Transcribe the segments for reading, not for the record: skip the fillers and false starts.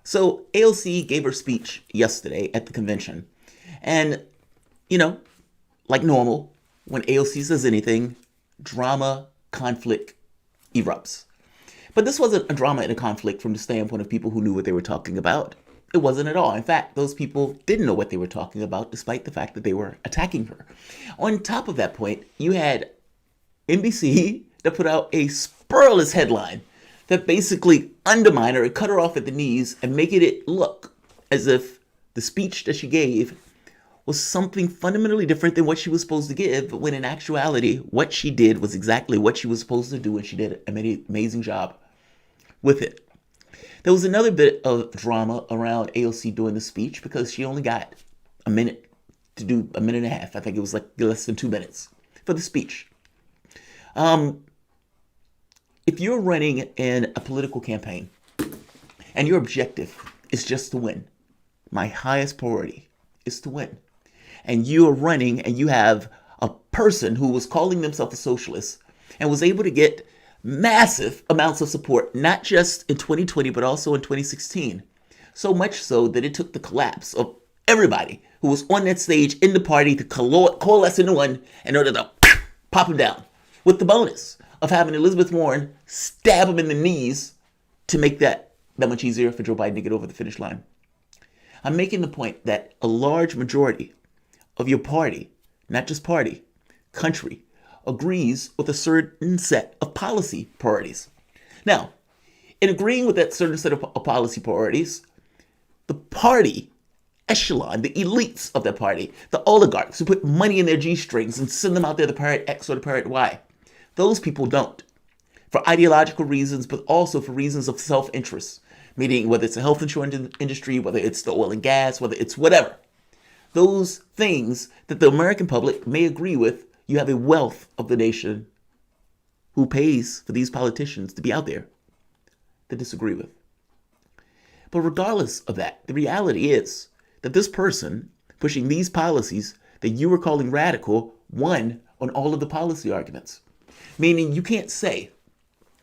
So AOC gave her speech yesterday at the convention. And, you know, like normal, when AOC says anything, drama, conflict erupts. But this wasn't a drama and a conflict from the standpoint of people who knew what they were talking about. It wasn't at all. In fact, those people didn't know what they were talking about, despite the fact that they were attacking her. On top of that point, you had NBC that put out a spurless headline that basically undermined her and cut her off at the knees and making it look as if the speech that she gave was something fundamentally different than what she was supposed to give, when in actuality, what she did was exactly what she was supposed to do, and she did an amazing job with it. There was another bit of drama around AOC doing the speech because she only got a minute to do, a minute and a half. I think it was like less than 2 minutes for the speech. If you're running in a political campaign and your objective is just to win, my highest priority is to win, and you are running and you have a person who was calling themselves a socialist and was able to get massive amounts of support, not just in 2020, but also in 2016. So much so that it took the collapse of everybody who was on that stage in the party to coalesce into one in order to pop him down, with the bonus of having Elizabeth Warren stab him in the knees to make that much easier for Joe Biden to get over the finish line. I'm making the point that a large majority of your party, not just party, country, agrees with a certain set of policy priorities. Now, in agreeing with that certain set of policy priorities, the party echelon, the elites of that party, the oligarchs who put money in their G-strings and send them out there to parrot X or to parrot Y, those people don't. For ideological reasons, but also for reasons of self-interest, meaning whether it's the health insurance industry, whether it's the oil and gas, whether it's whatever. Those things that the American public may agree with, you have a wealth of the nation who pays for these politicians to be out there to disagree with. But regardless of that, the reality is that this person pushing these policies that you were calling radical won on all of the policy arguments. Meaning you can't say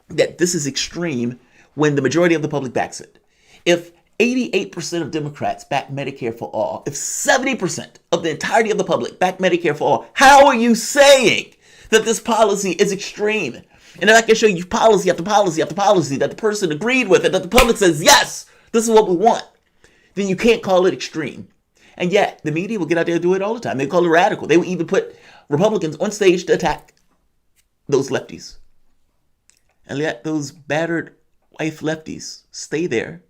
that this is extreme when the majority of the public backs it. If 88% of Democrats back Medicare for all, if 70% of the entirety of the public back Medicare for all, how are you saying that this policy is extreme? And if I can show you policy after policy after policy that the person agreed with and that the public says, yes, this is what we want, then you can't call it extreme. And yet the media will get out there and do it all the time. They call it radical. They will even put Republicans on stage to attack those lefties. And let those battered wife lefties stay there,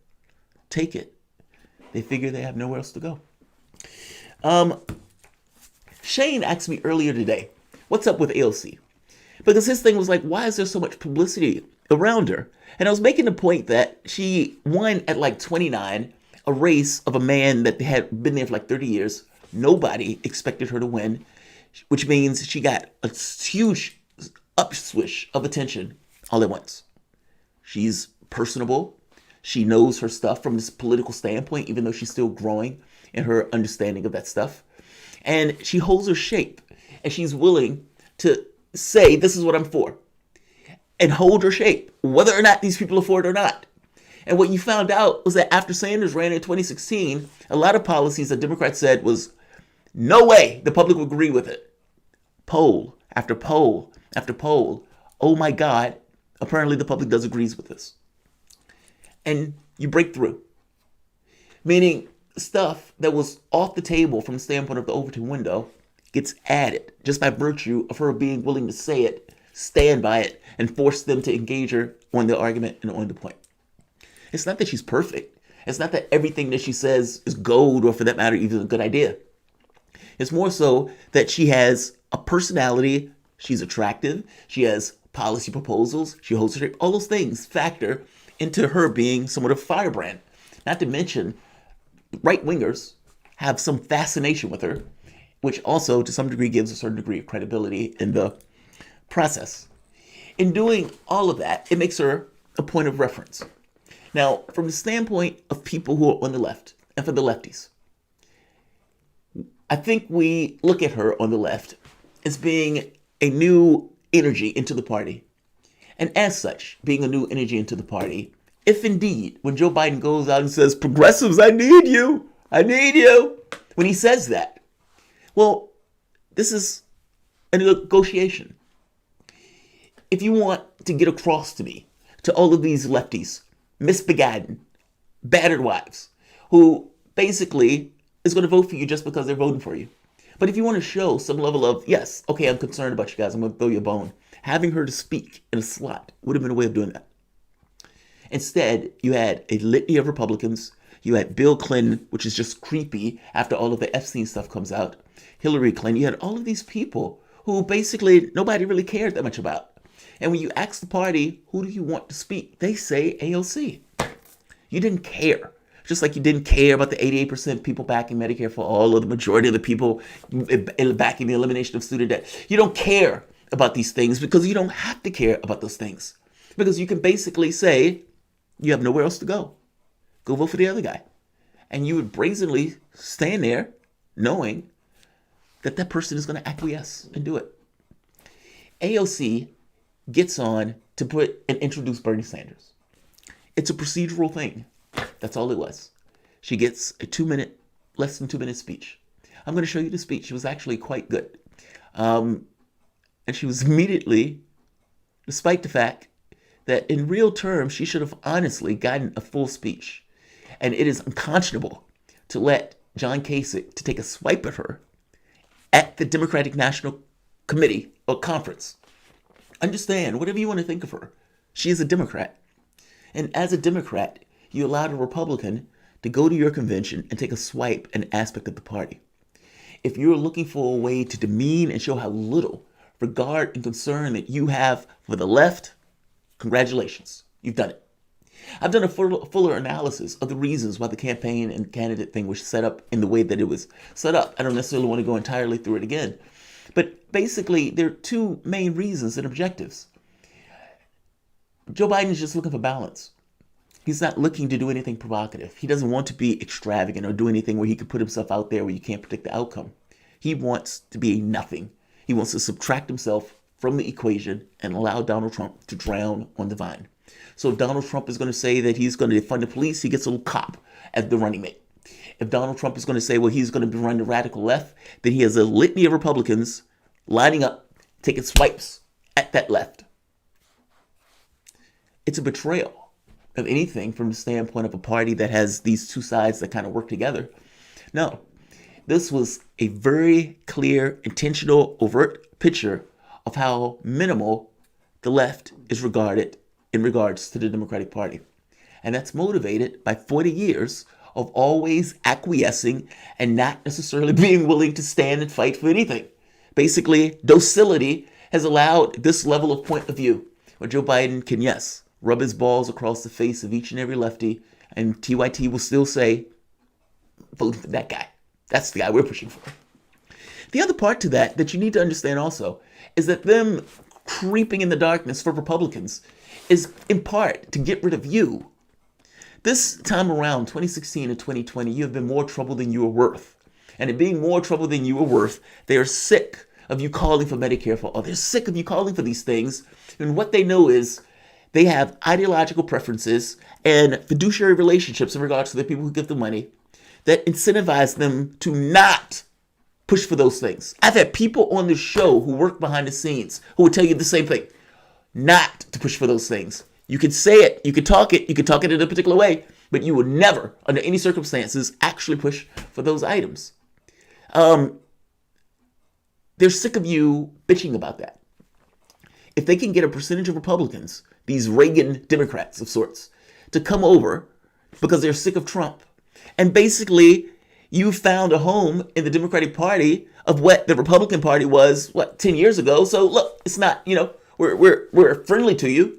take it. They figure they have nowhere else to go. Shane asked me earlier today, what's up with AOC? Because his thing was like, why is there so much publicity around her? And I was making the point that she won at like 29, a race of a man that had been there for like 30 years. Nobody expected her to win, which means she got a huge upswish of attention all at once. She's personable. She knows her stuff from this political standpoint, even though she's still growing in her understanding of that stuff. And she holds her shape, and she's willing to say, this is what I'm for, and hold her shape, whether or not these people are for it or not. And what you found out was that after Sanders ran in 2016, a lot of policies that Democrats said was, no way the public would agree with it. Poll after poll after poll. Oh my God, apparently the public does agree with this. And you break through. Meaning stuff that was off the table from the standpoint of the Overton window gets added just by virtue of her being willing to say it, stand by it, and force them to engage her on the argument and on the point. It's not that she's perfect. It's not that everything that she says is gold or, for that matter, even a good idea. It's more so that she has a personality, she's attractive, she has policy proposals, she holds her shape, all those things factor into her being somewhat of a firebrand. Not to mention, right-wingers have some fascination with her, which also to some degree gives a certain degree of credibility in the process. In doing all of that, it makes her a point of reference. Now, from the standpoint of people who are on the left, and for the lefties, I think we look at her on the left as being a new energy into the party. And as such, being a new energy into the party, If indeed, when Joe Biden goes out and says, progressives, I need you, when he says that, well, this is a negotiation. If you want to get across to me, to all of these lefties, misbegotten, battered wives, who basically is going to vote for you just because they're voting for you. But if you want to show some level of, yes, okay, I'm concerned about you guys, I'm going to throw you a bone, having her to speak in a slot would have been a way of doing that. Instead, you had a litany of Republicans. You had Bill Clinton, which is just creepy after all of the Epstein stuff comes out. Hillary Clinton. You had all of these people who basically nobody really cared that much about. And when you ask the party, who do you want to speak? They say AOC. You didn't care. Just like you didn't care about the 88% people backing Medicare for all, or the majority of the people backing the elimination of student debt. You don't care about these things because you don't have to care about those things. Because you can basically say, you have nowhere else to go. Go vote for the other guy. And you would brazenly stand there knowing that that person is going to acquiesce and do it. AOC gets on to put and introduce Bernie Sanders. It's a procedural thing. That's all it was. She gets a less than 2 minute speech. I'm going to show you the speech. It was actually quite good. And she was immediately, despite the fact that in real terms, she should have honestly gotten a full speech. And it is unconscionable to let John Kasich to take a swipe at her at the Democratic National Committee or conference. Understand, whatever you want to think of her, she is a Democrat. And as a Democrat, you allowed a Republican to go to your convention and take a swipe at an aspect of the party. If you're looking for a way to demean and show how little regard and concern that you have for the left, congratulations, you've done it. I've done a fuller analysis of the reasons why the campaign and candidate thing was set up in the way that it was set up. I don't necessarily want to go entirely through it again. But basically, there are two main reasons and objectives. Joe Biden is just looking for balance. He's not looking to do anything provocative. He doesn't want to be extravagant or do anything where he can put himself out there where you can't predict the outcome. He wants to be a nothing. He wants to subtract himself from the equation and allow Donald Trump to drown on the vine. So if Donald Trump is going to say that he's going to defund the police, he gets a little cop as the running mate. If Donald Trump is going to say, well, he's going to run the radical left, then he has a litany of Republicans lining up, taking swipes at that left. It's a betrayal of anything from the standpoint of a party that has these two sides that kind of work together. No, this was a very clear, intentional, overt picture of how minimal the left is regarded in regards to the Democratic Party. And that's motivated by 40 years of always acquiescing and not necessarily being willing to stand and fight for anything. Basically, docility has allowed this level of point of view where Joe Biden can, yes, rub his balls across the face of each and every lefty, and TYT will still say, vote for that guy. That's the guy we're pushing for. The other part to that you need to understand also is that them creeping in the darkness for Republicans is in part to get rid of you. This time around, 2016 and 2020, you have been more trouble than you are worth. And in being more trouble than you are worth, they are sick of you calling for Medicare for all. They're sick of you calling for these things. And what they know is they have ideological preferences and fiduciary relationships in regards to the people who give the money that incentivize them to not push for those things. I've had people on the show who work behind the scenes who will tell you the same thing. Not to push for those things. You can say it, you can talk it in a particular way, but you will never, under any circumstances, actually push for those items. They're sick of you bitching about that. If they can get a percentage of Republicans, these Reagan Democrats of sorts, to come over because they're sick of Trump, and basically you found a home in the Democratic Party of what the Republican Party was, 10 years ago. So look, it's not, we're friendly to you.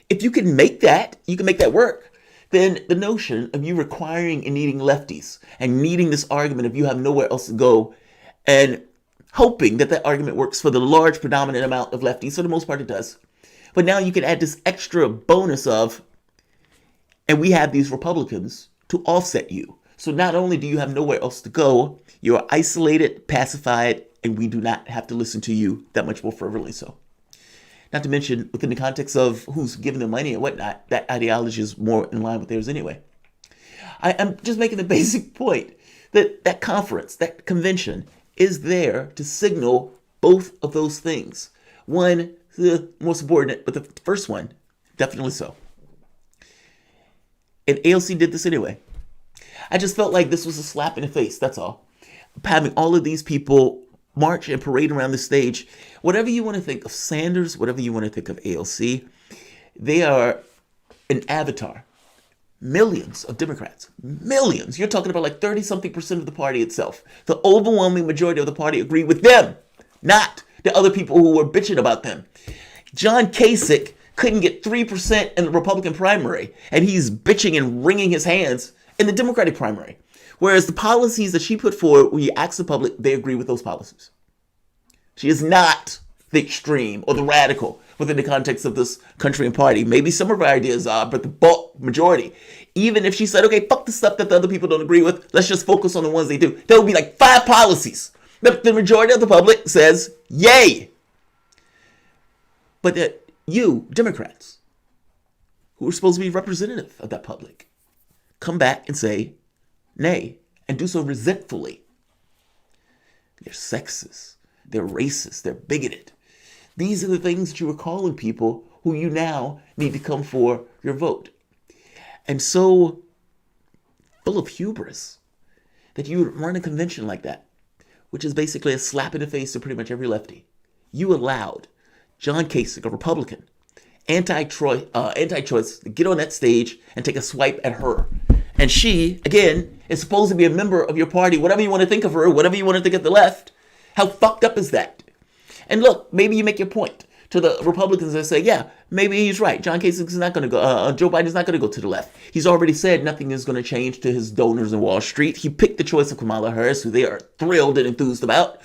If you can make that, you can make that work. Then the notion of you requiring and needing lefties and needing this argument of you have nowhere else to go and hoping that that argument works for the large predominant amount of lefties, for the most part it does. But now you can add this extra bonus of, and we have these Republicans to offset you. So not only do you have nowhere else to go, you are isolated, pacified, and we do not have to listen to you that much more fervently so. Not to mention, within the context of who's giving them money and whatnot, that ideology is more in line with theirs anyway. I'm just making the basic point that that conference, that convention, is there to signal both of those things. One, the more subordinate, but the first one, definitely so. And AOC did this anyway. I just felt like this was a slap in the face, that's all. Having all of these people march and parade around the stage. Whatever you want to think of Sanders, whatever you want to think of AOC, they are an avatar. Millions of Democrats, millions. You're talking about like 30-something% of the party itself. The overwhelming majority of the party agree with them, not the other people who were bitching about them. John Kasich couldn't get 3% in the Republican primary, and he's bitching and wringing his hands in the Democratic primary. Whereas the policies that she put forward, when you ask the public, they agree with those policies. She is not the extreme or the radical within the context of this country and party. Maybe some of her ideas are, but the bulk majority. Even if she said, okay, fuck the stuff that the other people don't agree with, let's just focus on the ones they do. There will be like 5 policies that the majority of the public says, yay. But that you, Democrats, who are supposed to be representative of that public, come back and say, nay, and do so resentfully. They're sexist, they're racist, they're bigoted. These are the things that you were calling people who you now need to come for your vote. And so full of hubris that you would run a convention like that, which is basically a slap in the face to pretty much every lefty. You allowed John Kasich, a Republican, anti-choice, to get on that stage and take a swipe at her. And she, again, is supposed to be a member of your party, whatever you want to think of her, whatever you want to think of the left. How fucked up is that? And look, maybe you make your point to the Republicans that say, yeah, maybe he's right. John Kasich is not going to go, Joe Biden is not going to go to the left. He's already said nothing is going to change to his donors in Wall Street. He picked the choice of Kamala Harris, who they are thrilled and enthused about.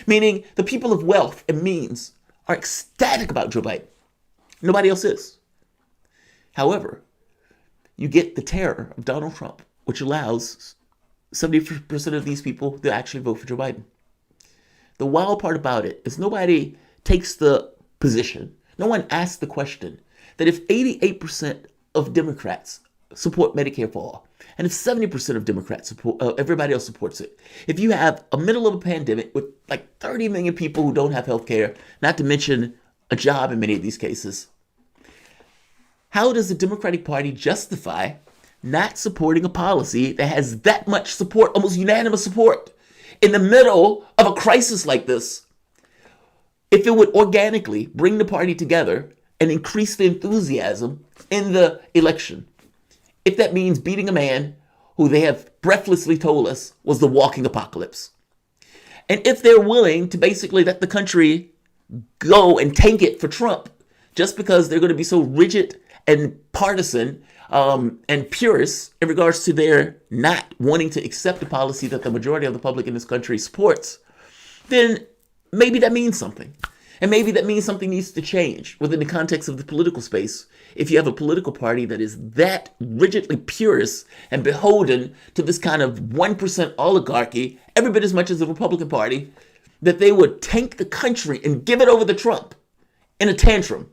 Meaning the people of wealth and means are ecstatic about Joe Biden. Nobody else is. However, you get the terror of Donald Trump, which allows 70% of these people to actually vote for Joe Biden. The wild part about it is nobody takes the position, no one asks the question, that if 88% of Democrats support Medicare for all, and if 70% of Democrats support, everybody else supports it, if you have a middle of a pandemic with like 30 million people who don't have health care, not to mention a job in many of these cases, how does the Democratic Party justify not supporting a policy that has that much support, almost unanimous support, in the middle of a crisis like this? If it would organically bring the party together and increase the enthusiasm in the election, if that means beating a man who they have breathlessly told us was the walking apocalypse, and if they're willing to basically let the country go and tank it for Trump just because they're going to be so rigid and partisan and purist in regards to their not wanting to accept the policy that the majority of the public in this country supports, then maybe that means something. And maybe that means something needs to change within the context of the political space. If you have a political party that is that rigidly purist and beholden to this kind of 1% oligarchy, every bit as much as the Republican Party, that they would tank the country and give it over to Trump in a tantrum,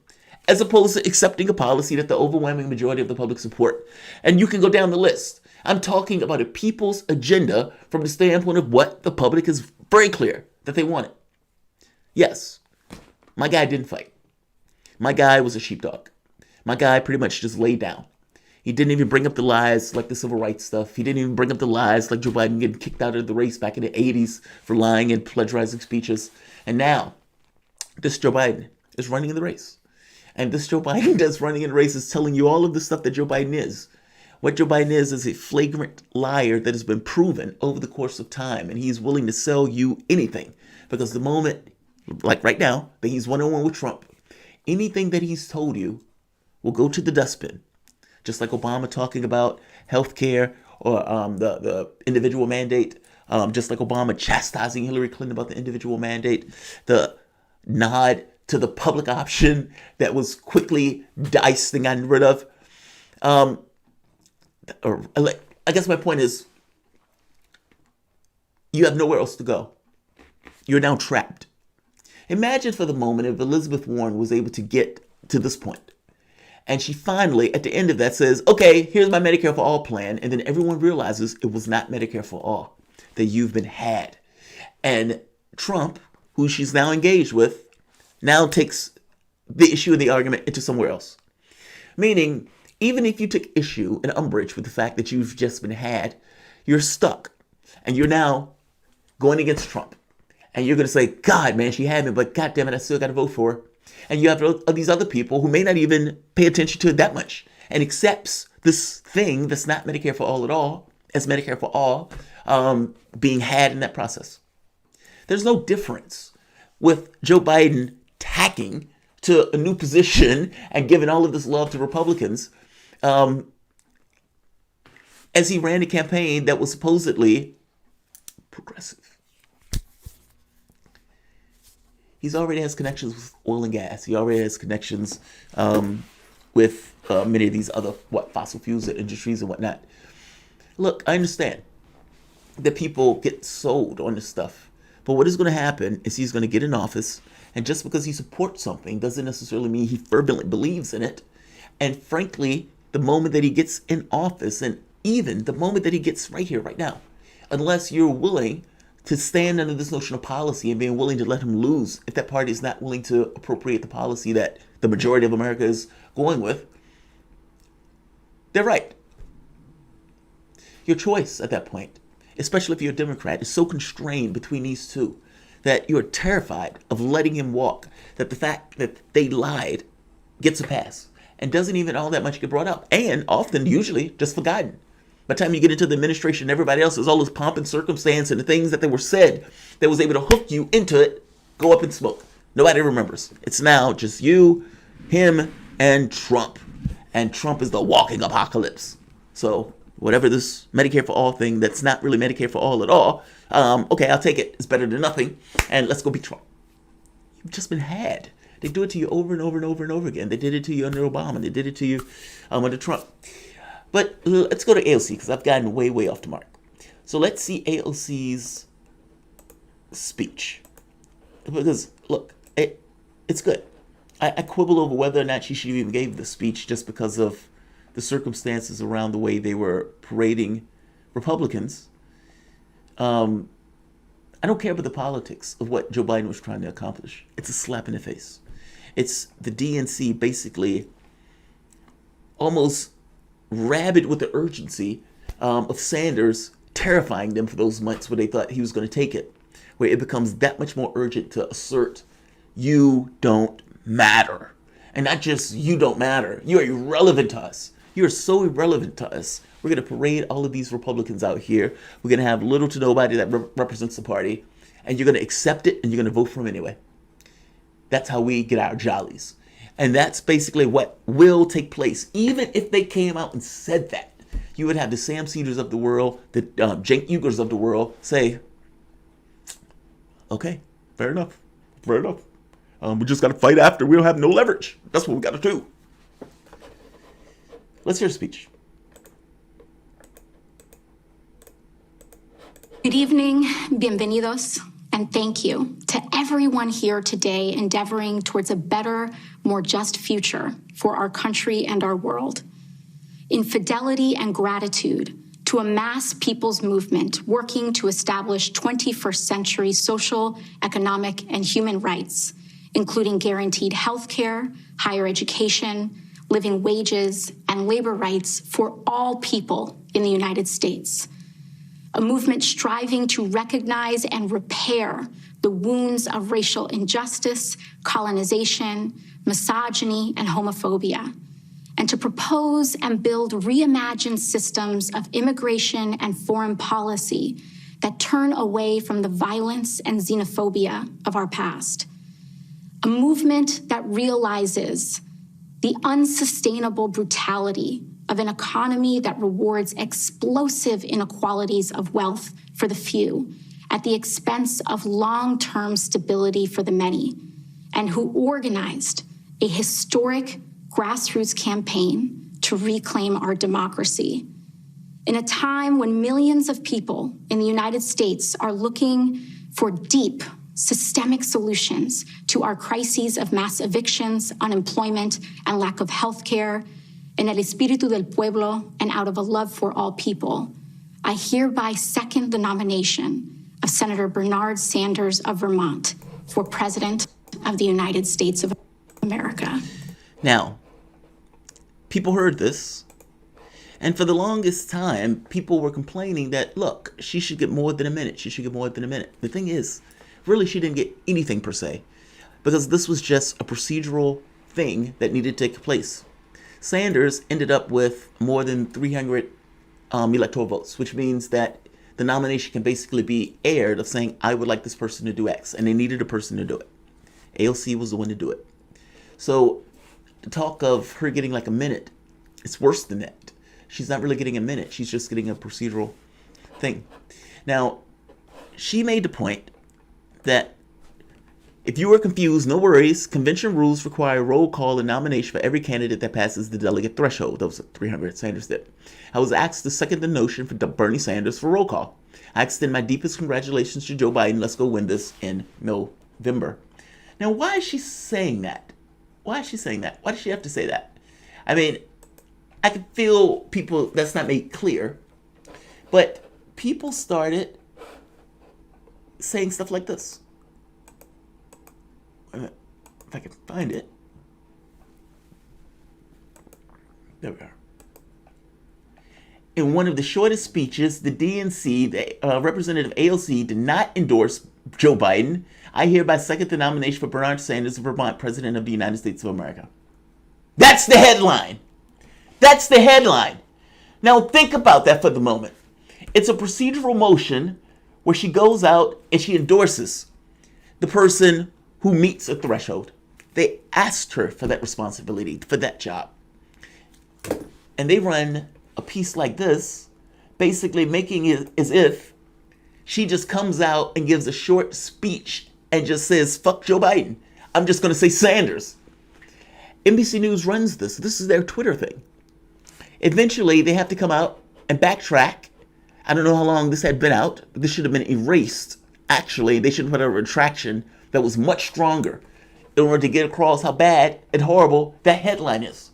as opposed to accepting a policy that the overwhelming majority of the public support. And you can go down the list. I'm talking about a people's agenda from the standpoint of what the public is very clear that they wanted. Yes, my guy didn't fight. My guy was a sheepdog. My guy pretty much just laid down. He didn't even bring up the lies like the civil rights stuff. He didn't even bring up the lies like Joe Biden getting kicked out of the race back in the 80s for lying and plagiarizing speeches. And now, this Joe Biden is running in the race. And this Joe Biden that's running in the race is telling you all of the stuff that Joe Biden is. What Joe Biden is a flagrant liar that has been proven over the course of time. And he's willing to sell you anything. Because the moment, like right now, that he's one-on-one with Trump, anything that he's told you will go to the dustbin. Just like Obama talking about healthcare or the individual mandate. Just like Obama chastising Hillary Clinton about the individual mandate. The nod to the public option that was quickly diced and gotten rid of. I guess my point is, you have nowhere else to go. You're now trapped. Imagine for the moment if Elizabeth Warren was able to get to this point. And she finally, at the end of that, says, okay, here's my Medicare for All plan. And then everyone realizes it was not Medicare for All, that you've been had. And Trump, who she's now engaged with, now takes the issue of the argument into somewhere else. Meaning, even if you took issue and umbrage with the fact that you've just been had, you're stuck. And you're now going against Trump. And you're going to say, God, man, she had me, but God damn it, I still got to vote for her. And you have these other people who may not even pay attention to it that much and accepts this thing that's not Medicare for All at all as Medicare for All being had in that process. There's no difference with Joe Biden tacking to a new position and giving all of this love to Republicans as he ran a campaign that was supposedly progressive. He already has connections with oil and gas. He already has connections with many of these other fossil fuels industries and whatnot. Look, I understand that people get sold on this stuff. But what is going to happen is he's going to get in office, and just because he supports something doesn't necessarily mean he fervently believes in it. And frankly, the moment that he gets in office, and even the moment that he gets right here, right now, unless you're willing to stand under this notion of policy and being willing to let him lose, if that party is not willing to appropriate the policy that the majority of America is going with, they're right. Your choice at that point, especially if you're a Democrat, is so constrained between these two that you're terrified of letting him walk, that the fact that they lied gets a pass and doesn't even all that much get brought up, and often, usually, just forgotten. By the time you get into the administration and everybody else, there's all this pomp and circumstance and the things that they were said that was able to hook you into it, go up in smoke. Nobody remembers. It's now just you, him, and Trump. And Trump is the walking apocalypse. So whatever this Medicare for All thing that's not really Medicare for All at all, okay, I'll take it. It's better than nothing. And let's go beat Trump. You've just been had. They do it to you over and over and over and over again. They did it to you under Obama. They did it to you under Trump. But let's go to AOC, because I've gotten way, way off the mark. So let's see AOC's speech. Because, look, it's good. I quibble over whether or not she should even give the speech just because of the circumstances around the way they were parading Republicans. I don't care about the politics of what Joe Biden was trying to accomplish. It's a slap in the face. It's the DNC basically almost rabid with the urgency of Sanders terrifying them for those months where they thought he was going to take it, where it becomes that much more urgent to assert you don't matter. And not just you don't matter, you are irrelevant to us. You are so irrelevant to us. We're going to parade all of these Republicans out here. We're going to have little to nobody that represents the party, and you're going to accept it and you're going to vote for him anyway. That's how we get our jollies. And that's basically what will take place. Even if they came out and said that, you would have the Sam Cedars of the world, the Cenk Uygurs of the world say, okay, fair enough. We just got to fight after. We don't have no leverage. That's what we got to do. Let's hear a speech. Good evening, bienvenidos, and thank you to everyone here today endeavoring towards a better, more just future for our country and our world. In fidelity and gratitude to a mass people's movement working to establish 21st century social, economic, and human rights, including guaranteed health care, higher education, living wages, and labor rights for all people in the United States. A movement striving to recognize and repair the wounds of racial injustice, colonization, misogyny, and homophobia, and to propose and build reimagined systems of immigration and foreign policy that turn away from the violence and xenophobia of our past. A movement that realizes the unsustainable brutality of an economy that rewards explosive inequalities of wealth for the few at the expense of long-term stability for the many, and who organized a historic grassroots campaign to reclaim our democracy. In a time when millions of people in the United States are looking for deep, systemic solutions to our crises of mass evictions, unemployment, and lack of health care, en el espíritu del pueblo, and out of a love for all people, I hereby second the nomination of Senator Bernard Sanders of Vermont for President of the United States of America. Now, people heard this, and for the longest time, people were complaining that, look, she should get more than a minute. She should get more than a minute. The thing is, really, she didn't get anything per se, because this was just a procedural thing that needed to take place. Sanders ended up with more than 300 electoral votes, which means that the nomination can basically be aired of saying, I would like this person to do X, and they needed a person to do it. AOC was the one to do it. So the talk of her getting like a minute, it's worse than that. She's not really getting a minute. She's just getting a procedural thing. Now, she made the point that if you were confused, no worries. Convention rules require a roll call and nomination for every candidate that passes the delegate threshold. Those are 300 Sanders did. I was asked to second the notion for Bernie Sanders for roll call. I extend my deepest congratulations to Joe Biden. Let's go win this in November. Now, why is she saying that? Why is she saying that? Why does she have to say that? I mean, I can feel people, that's not made clear, but people started saying stuff like this. If I can find it. There we are. In one of the shortest speeches, the DNC, the Representative AOC, did not endorse Joe Biden. I hereby second the nomination for Bernard Sanders of Vermont, President of the United States of America. That's the headline. That's the headline. Now think about that for the moment. It's a procedural motion where she goes out and she endorses the person who meets a threshold. They asked her for that responsibility, for that job. And they run a piece like this, basically making it as if she just comes out and gives a short speech and just says, fuck Joe Biden. I'm just going to say Sanders. NBC News runs this. This is their Twitter thing. Eventually, they have to come out and backtrack. I don't know how long this had been out. This should have been erased. Actually, they should have put a retraction that was much stronger in order to get across how bad and horrible that headline is.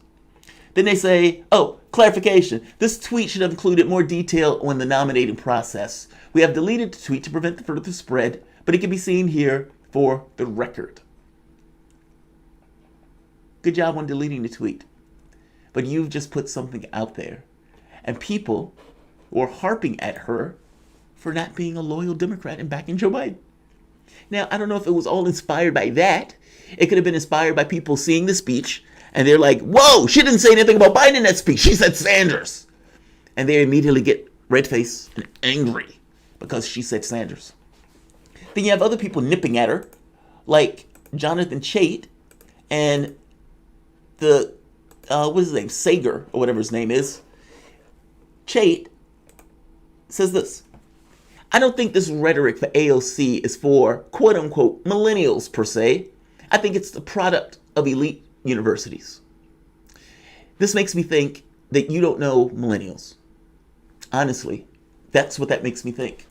Then they say, oh, clarification. This tweet should have included more detail on the nominating process. We have deleted the tweet to prevent the further spread, but it can be seen here for the record. Good job on deleting the tweet. But you've just put something out there. And people were harping at her for not being a loyal Democrat and backing Joe Biden. Now, I don't know if it was all inspired by that. It could have been inspired by people seeing the speech, and they're like, whoa, she didn't say anything about Biden in that speech. She said Sanders. And they immediately get red-faced and angry because she said Sanders. Then you have other people nipping at her, like Jonathan Chait and the, what is his name, Sager, or whatever his name is. Chait says this: I don't think this rhetoric for AOC is for quote-unquote millennials per se. I think it's the product of elite universities. This makes me think that you don't know millennials. Honestly, that's what that makes me think.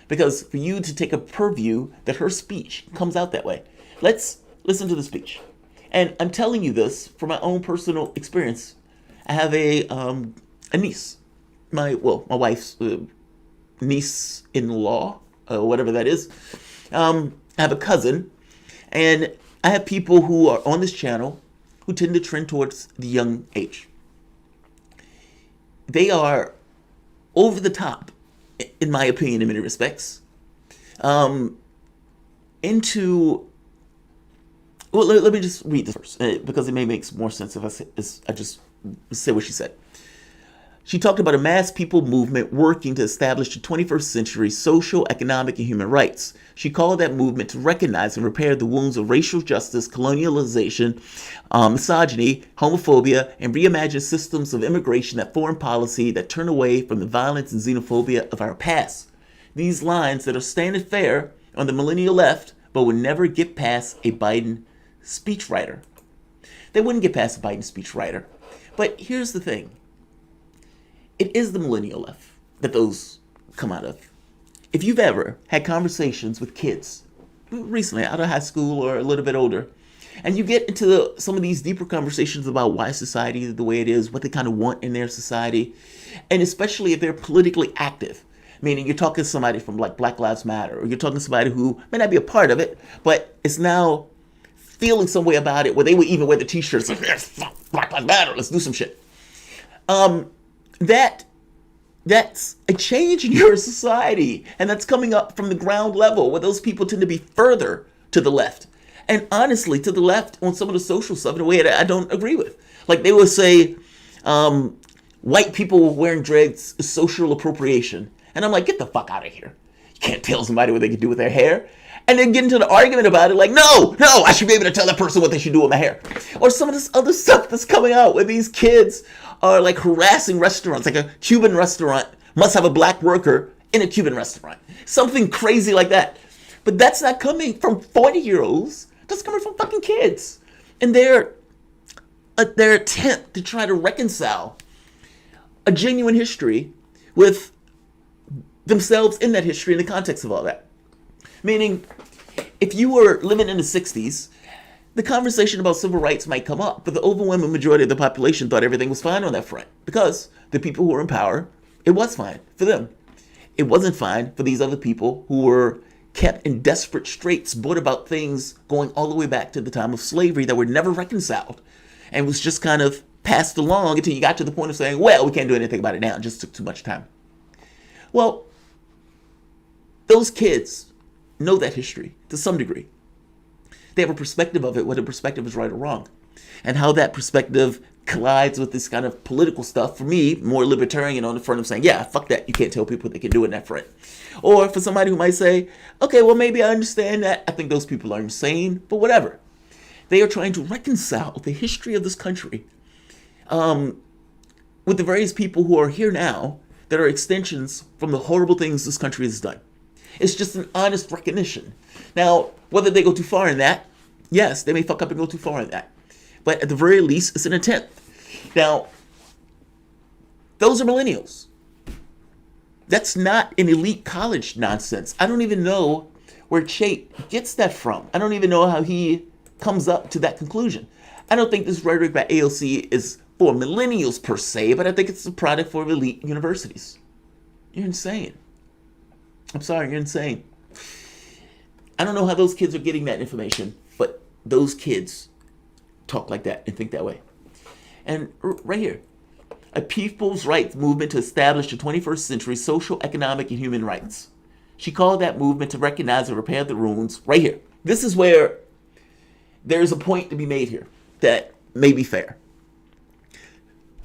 Because for you to take a purview that her speech comes out that way. Let's listen to the speech. And I'm telling you this from my own personal experience. I have a niece. My wife's niece-in-law, whatever that is. I have a cousin, and I have people who are on this channel who tend to trend towards the young age. They are over the top, in my opinion, in many respects, let me just read this first, because it may make more sense if I just say what she said. She talked about a mass people movement working to establish the 21st century social, economic, and human rights. She called that movement to recognize and repair the wounds of racial justice, colonialization, misogyny, homophobia, and reimagine systems of immigration and foreign policy that turn away from the violence and xenophobia of our past. These lines that are standing fair on the millennial left, but would never get past a Biden speechwriter. They wouldn't get past a Biden speechwriter. But here's the thing. It is the millennial left that those come out of. If you've ever had conversations with kids, recently out of high school or a little bit older. And you get into some of these deeper conversations about why society is the way it is, what they kind of want in their society, and especially if they're politically active. Meaning you're talking to somebody from like Black Lives Matter, or you're talking to somebody who may not be a part of it, but is now feeling some way about it, where they would even wear the t-shirts like, yes, fuck Black Lives Matter, let's do some shit. That's a change in your society, and that's coming up from the ground level, where those people tend to be further to the left. And honestly, to the left on some of the social stuff in a way that I don't agree with. Like they will say, white people wearing dreads is social appropriation. And I'm like, get the fuck out of here. You can't tell somebody what they can do with their hair. And then get into the argument about it like, no, I should be able to tell that person what they should do with my hair. Or some of this other stuff that's coming out where these kids are like harassing restaurants, like a Cuban restaurant must have a black worker in a Cuban restaurant. Something crazy like that. But that's not coming from 40-year-olds. That's coming from fucking kids. And their attempt to try to reconcile a genuine history with themselves in that history in the context of all that. Meaning, if you were living in the 60s, the conversation about civil rights might come up, but the overwhelming majority of the population thought everything was fine on that front, because the people who were in power, it was fine for them. It wasn't fine for these other people who were kept in desperate straits, brought about things going all the way back to the time of slavery that were never reconciled, and was just kind of passed along until you got to the point of saying, well, we can't do anything about it now. It just took too much time. Well, those kids know that history to some degree. They have a perspective of it, whether the perspective is right or wrong. And how that perspective collides with this kind of political stuff, for me, more libertarian on the front of saying, yeah, fuck that, you can't tell people what they can do in that front. Or for somebody who might say, okay, well, maybe I understand that. I think those people are insane, but whatever. They are trying to reconcile the history of this country with the various people who are here now that are extensions from the horrible things this country has done. It's just an honest recognition. Now, whether they go too far in that, yes, they may fuck up and go too far in that. But at the very least, it's an attempt. Now, those are millennials. That's not an elite college nonsense. I don't even know where Chait gets that from. I don't even know how he comes up to that conclusion. I don't think this rhetoric by AOC is for millennials per se, but I think it's a product for elite universities. You're insane. I'm sorry, you're insane. I don't know how those kids are getting that information, but those kids talk like that and think that way. And right here, a people's rights movement to establish the 21st century social, economic, and human rights. She called that movement to recognize and repair the wounds. Right here. This is where there's a point to be made here that may be fair.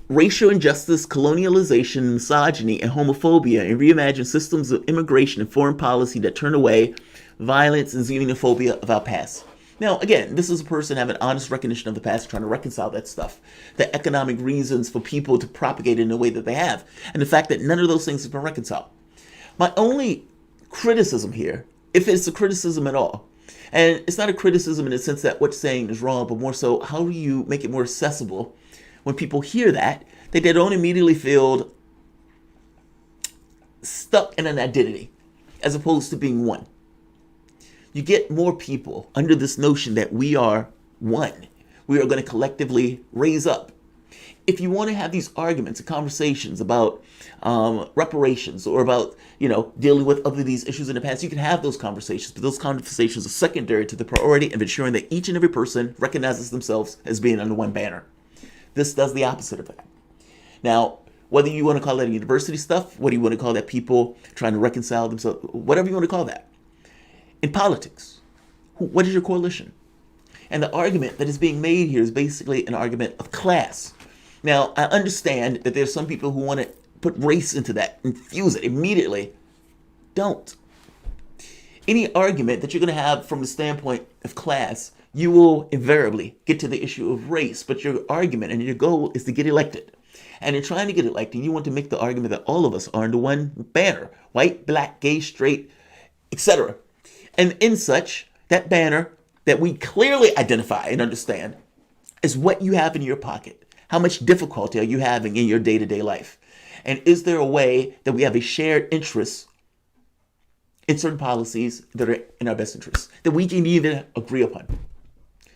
Racial injustice, colonialization, misogyny, and homophobia, and reimagine systems of immigration and foreign policy that turn away violence and xenophobia of our past. Now, again, this is a person having honest recognition of the past, trying to reconcile that stuff, the economic reasons for people to propagate it in the way that they have, and the fact that none of those things have been reconciled. My only criticism here, if it's a criticism at all, and it's not a criticism in the sense that what's saying is wrong, but more so, how do you make it more accessible when people hear that they don't immediately feel stuck in an identity as opposed to being one. You get more people under this notion that we are one. We are going to collectively raise up. If you want to have these arguments and conversations about reparations or about, dealing with other these issues in the past, you can have those conversations, but those conversations are secondary to the priority of ensuring that each and every person recognizes themselves as being under one banner. This does the opposite of that. Now, whether you want to call that university stuff, whether you want to call that people trying to reconcile themselves, whatever you want to call that. In politics, what is your coalition? And the argument that is being made here is basically an argument of class. Now, I understand that there's some people who want to put race into that, infuse it immediately. Don't. Any argument that you're going to have from the standpoint of class, you will invariably get to the issue of race, but your argument and your goal is to get elected. And in trying to get elected, you want to make the argument that all of us are under one banner, white, black, gay, straight, etc. And in such, that banner that we clearly identify and understand is what you have in your pocket. How much difficulty are you having in your day-to-day life? And is there a way that we have a shared interest in certain policies that are in our best interests, that we can even agree upon?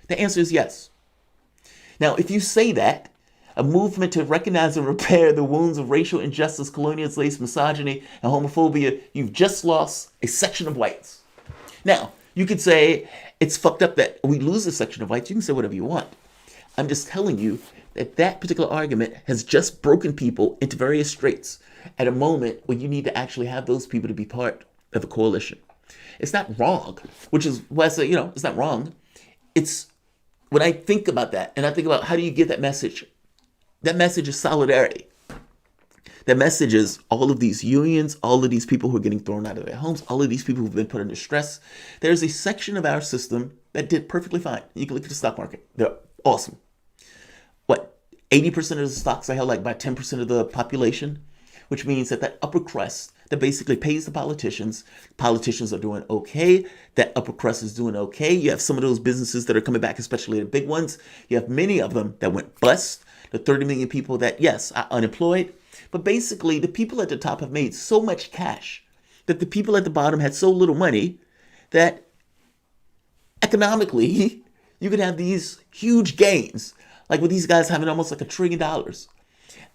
The answer is yes. Now, if you say that, a movement to recognize and repair the wounds of racial injustice, colonialism, misogyny, and homophobia, you've just lost a section of whites. Now, you could say it's fucked up that we lose a section of whites. You can say whatever you want. I'm just telling you that that particular argument has just broken people into various straits at a moment when you need to actually have those people to be part of a coalition. It's not wrong, which is why I say, it's not wrong. It's when I think about that, and I think about how do you get that message is solidarity. That message is all of these unions, all of these people who are getting thrown out of their homes, all of these people who've been put under stress. There's a section of our system that did perfectly fine. You can look at the stock market. They're awesome. 80% of the stocks are held like by 10% of the population, which means that upper crust that basically pays the politicians are doing okay. That upper crust is doing okay. You have some of those businesses that are coming back, especially the big ones. You have many of them that went bust. The 30 million people that, yes, are unemployed. But basically, the people at the top have made so much cash that the people at the bottom had so little money that economically, you could have these huge gains. Like with these guys having almost like $1 trillion.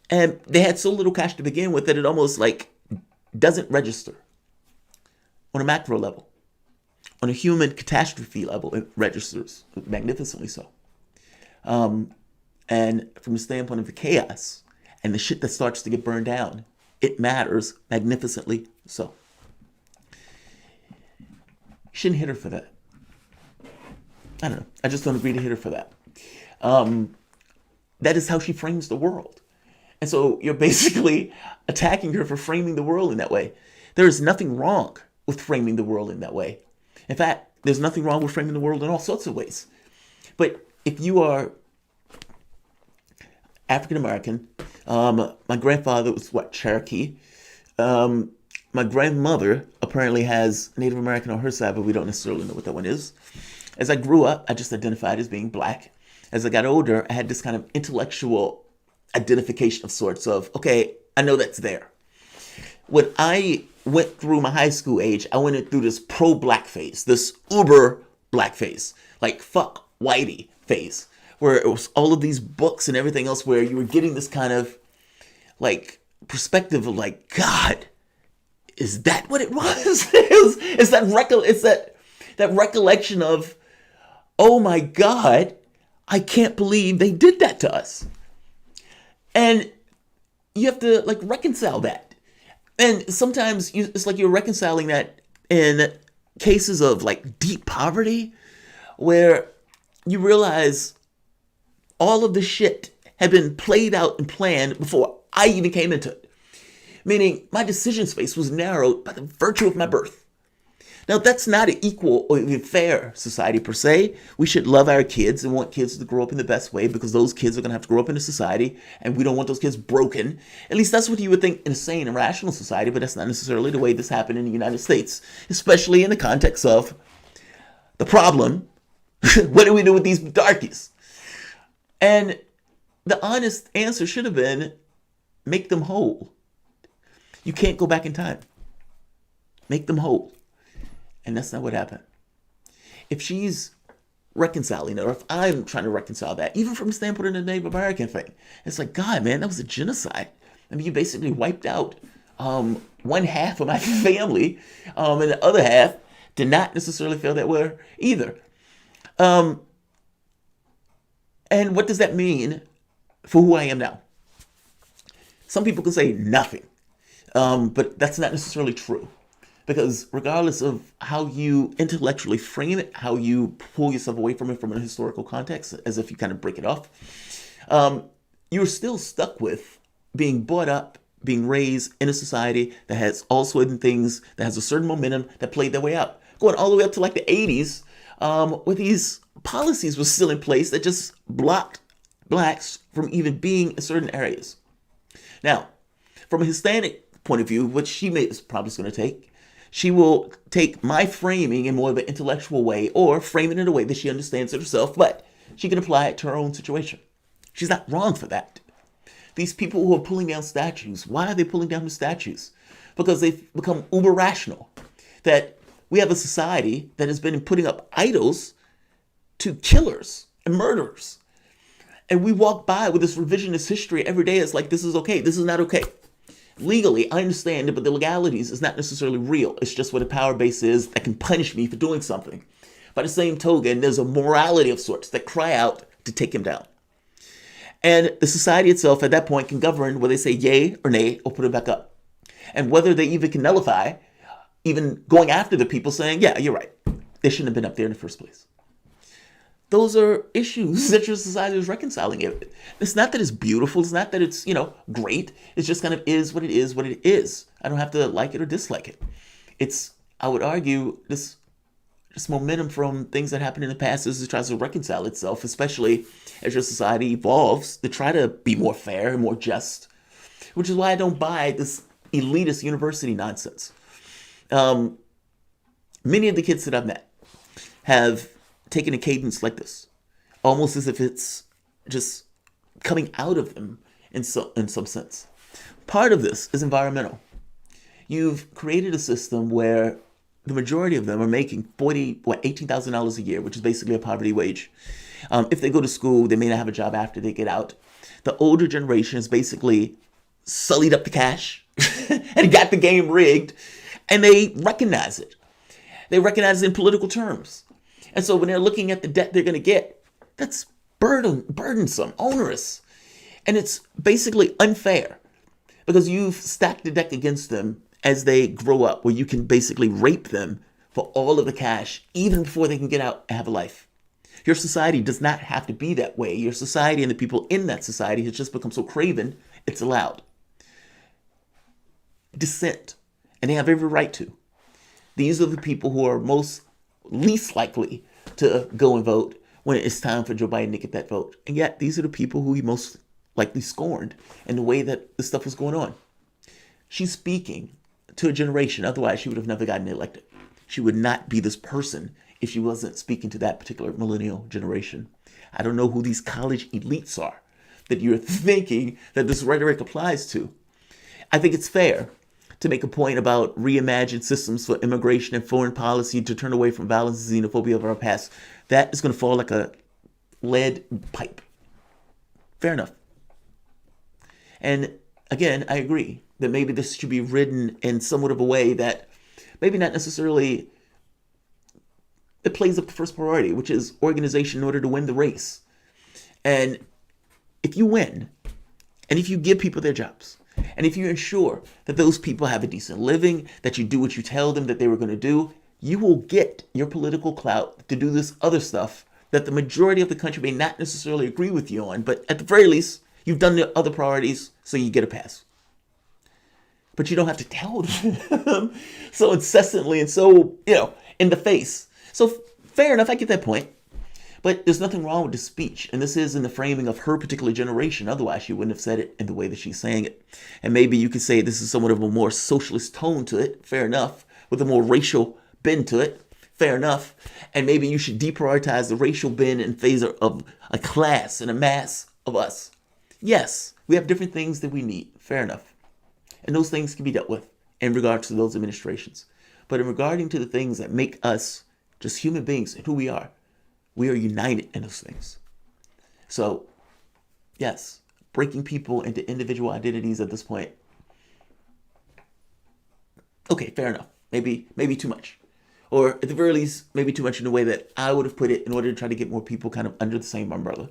And they had so little cash to begin with that it almost like doesn't register on a macro level. On a human catastrophe level, it registers magnificently so. And from the standpoint of the chaos and the shit that starts to get burned down, it matters magnificently so. Shouldn't hit her for that. I don't know. I just don't agree to hit her for that. That is how she frames the world. And so you're basically attacking her for framing the world in that way. There is nothing wrong with framing the world in that way. In fact, there's nothing wrong with framing the world in all sorts of ways. But if you are African American, my grandfather was Cherokee. My grandmother apparently has Native American on her side, but we don't necessarily know what that one is. As I grew up, I just identified as being black. As I got older, I had this kind of intellectual identification of sorts of, okay, I know that's there. When I went through my high school age, I went through this pro-black phase, this uber black phase, like fuck whitey phase, where it was all of these books and everything else where you were getting this kind of like perspective of like, God, is that what it was? It's that recollection of, oh my God, I can't believe they did that to us. And you have to like reconcile that. And sometimes it's like you're reconciling that in cases of like deep poverty where you realize all of the shit had been played out and planned before I even came into it. Meaning my decision space was narrowed by the virtue of my birth. Now, that's not an equal or even fair society per se. We should love our kids and want kids to grow up in the best way because those kids are going to have to grow up in a society and we don't want those kids broken. At least that's what you would think in a sane and rational society, but that's not necessarily the way this happened in the United States, especially in the context of the problem. What do we do with these darkies? And the honest answer should have been make them whole. You can't go back in time. Make them whole. And that's not what happened. If she's reconciling it, or if I'm trying to reconcile that, even from the standpoint of the Native American thing, it's like, God, man, that was a genocide. I mean, you basically wiped out one half of my family, and the other half did not necessarily feel that way either. And what does that mean for who I am now? Some people can say nothing, but that's not necessarily true. Because regardless of how you intellectually frame it, how you pull yourself away from it from a historical context, as if you kind of break it off, you're still stuck with being brought up, being raised in a society that has all certain things, that has a certain momentum that played their way out. Going all the way up to like the 80s, where these policies were still in place that just blocked blacks from even being in certain areas. Now, from a Hispanic point of view, which she is probably going to take, she will take my framing in more of an intellectual way or frame it in a way that she understands it herself, but she can apply it to her own situation. She's not wrong for that. These people who are pulling down statues, why are they pulling down the statues? Because they've become uber rational. that we have a society that has been putting up idols to killers and murderers. And we walk by with this revisionist history every day. It's like, this is okay. This is not okay. Legally, I understand it, but the legalities is not necessarily real. It's just what a power base is that can punish me for doing something. By the same token, there's a morality of sorts that cry out to take him down. And the society itself at that point can govern whether they say yay or nay or put it back up. And whether they even can nullify even going after the people saying, yeah, you're right. They shouldn't have been up there in the first place. Those are issues that your society is reconciling it. It's not that it's beautiful. It's not that it's, great. It just kind of is what it is, what it is. I don't have to like it or dislike it. It's, I would argue, this momentum from things that happened in the past as it tries to reconcile itself, especially as your society evolves to try to be more fair and more just, which is why I don't buy this elitist university nonsense. Many of the kids that I've met have taken a cadence like this, almost as if it's just coming out of them in some sense. Part of this is environmental. You've created a system where the majority of them are making $18,000 a year, which is basically a poverty wage. If they go to school, they may not have a job after they get out. The older generation has basically sullied up the cash and got the game rigged, and they recognize it. They recognize it in political terms. And so when they're looking at the debt they're going to get, that's burdensome, onerous. And it's basically unfair because you've stacked the deck against them as they grow up, where you can basically rape them for all of the cash, even before they can get out and have a life. Your society does not have to be that way. Your society and the people in that society has just become so craven, it's allowed. Dissent, and they have every right to. These are the people who are least likely to go and vote when it's time for Joe Biden to get that vote. And yet, these are the people who he most likely scorned in the way that this stuff was going on. She's speaking to a generation, otherwise she would have never gotten elected. She would not be this person if she wasn't speaking to that particular millennial generation. I don't know who these college elites are that you're thinking that this rhetoric applies to. I think it's fair to make a point about reimagined systems for immigration and foreign policy to turn away from violence and xenophobia of our past. That is going to fall like a lead pipe. Fair enough. And again, I agree that maybe this should be written in somewhat of a way that maybe not necessarily it plays up the first priority, which is organization in order to win the race. And if you win, and if you give people their jobs, and if you ensure that those people have a decent living, that you do what you tell them that they were going to do, you will get your political clout to do this other stuff that the majority of the country may not necessarily agree with you on. But at the very least, you've done the other priorities, so you get a pass. But you don't have to tell them so incessantly and so, in the face. So fair enough, I get that point. But there's nothing wrong with the speech. And this is in the framing of her particular generation. Otherwise, she wouldn't have said it in the way that she's saying it. And maybe you could say this is somewhat of a more socialist tone to it. Fair enough. With a more racial bend to it. Fair enough. And maybe you should deprioritize the racial bend in favor of a class and a mass of us. Yes, we have different things that we need. Fair enough. And those things can be dealt with in regards to those administrations. But in regarding to the things that make us just human beings and who we are united in those things. So, yes, breaking people into individual identities at this point. Okay, fair enough. Maybe too much. Or at the very least, maybe too much in the way that I would have put it in order to try to get more people kind of under the same umbrella.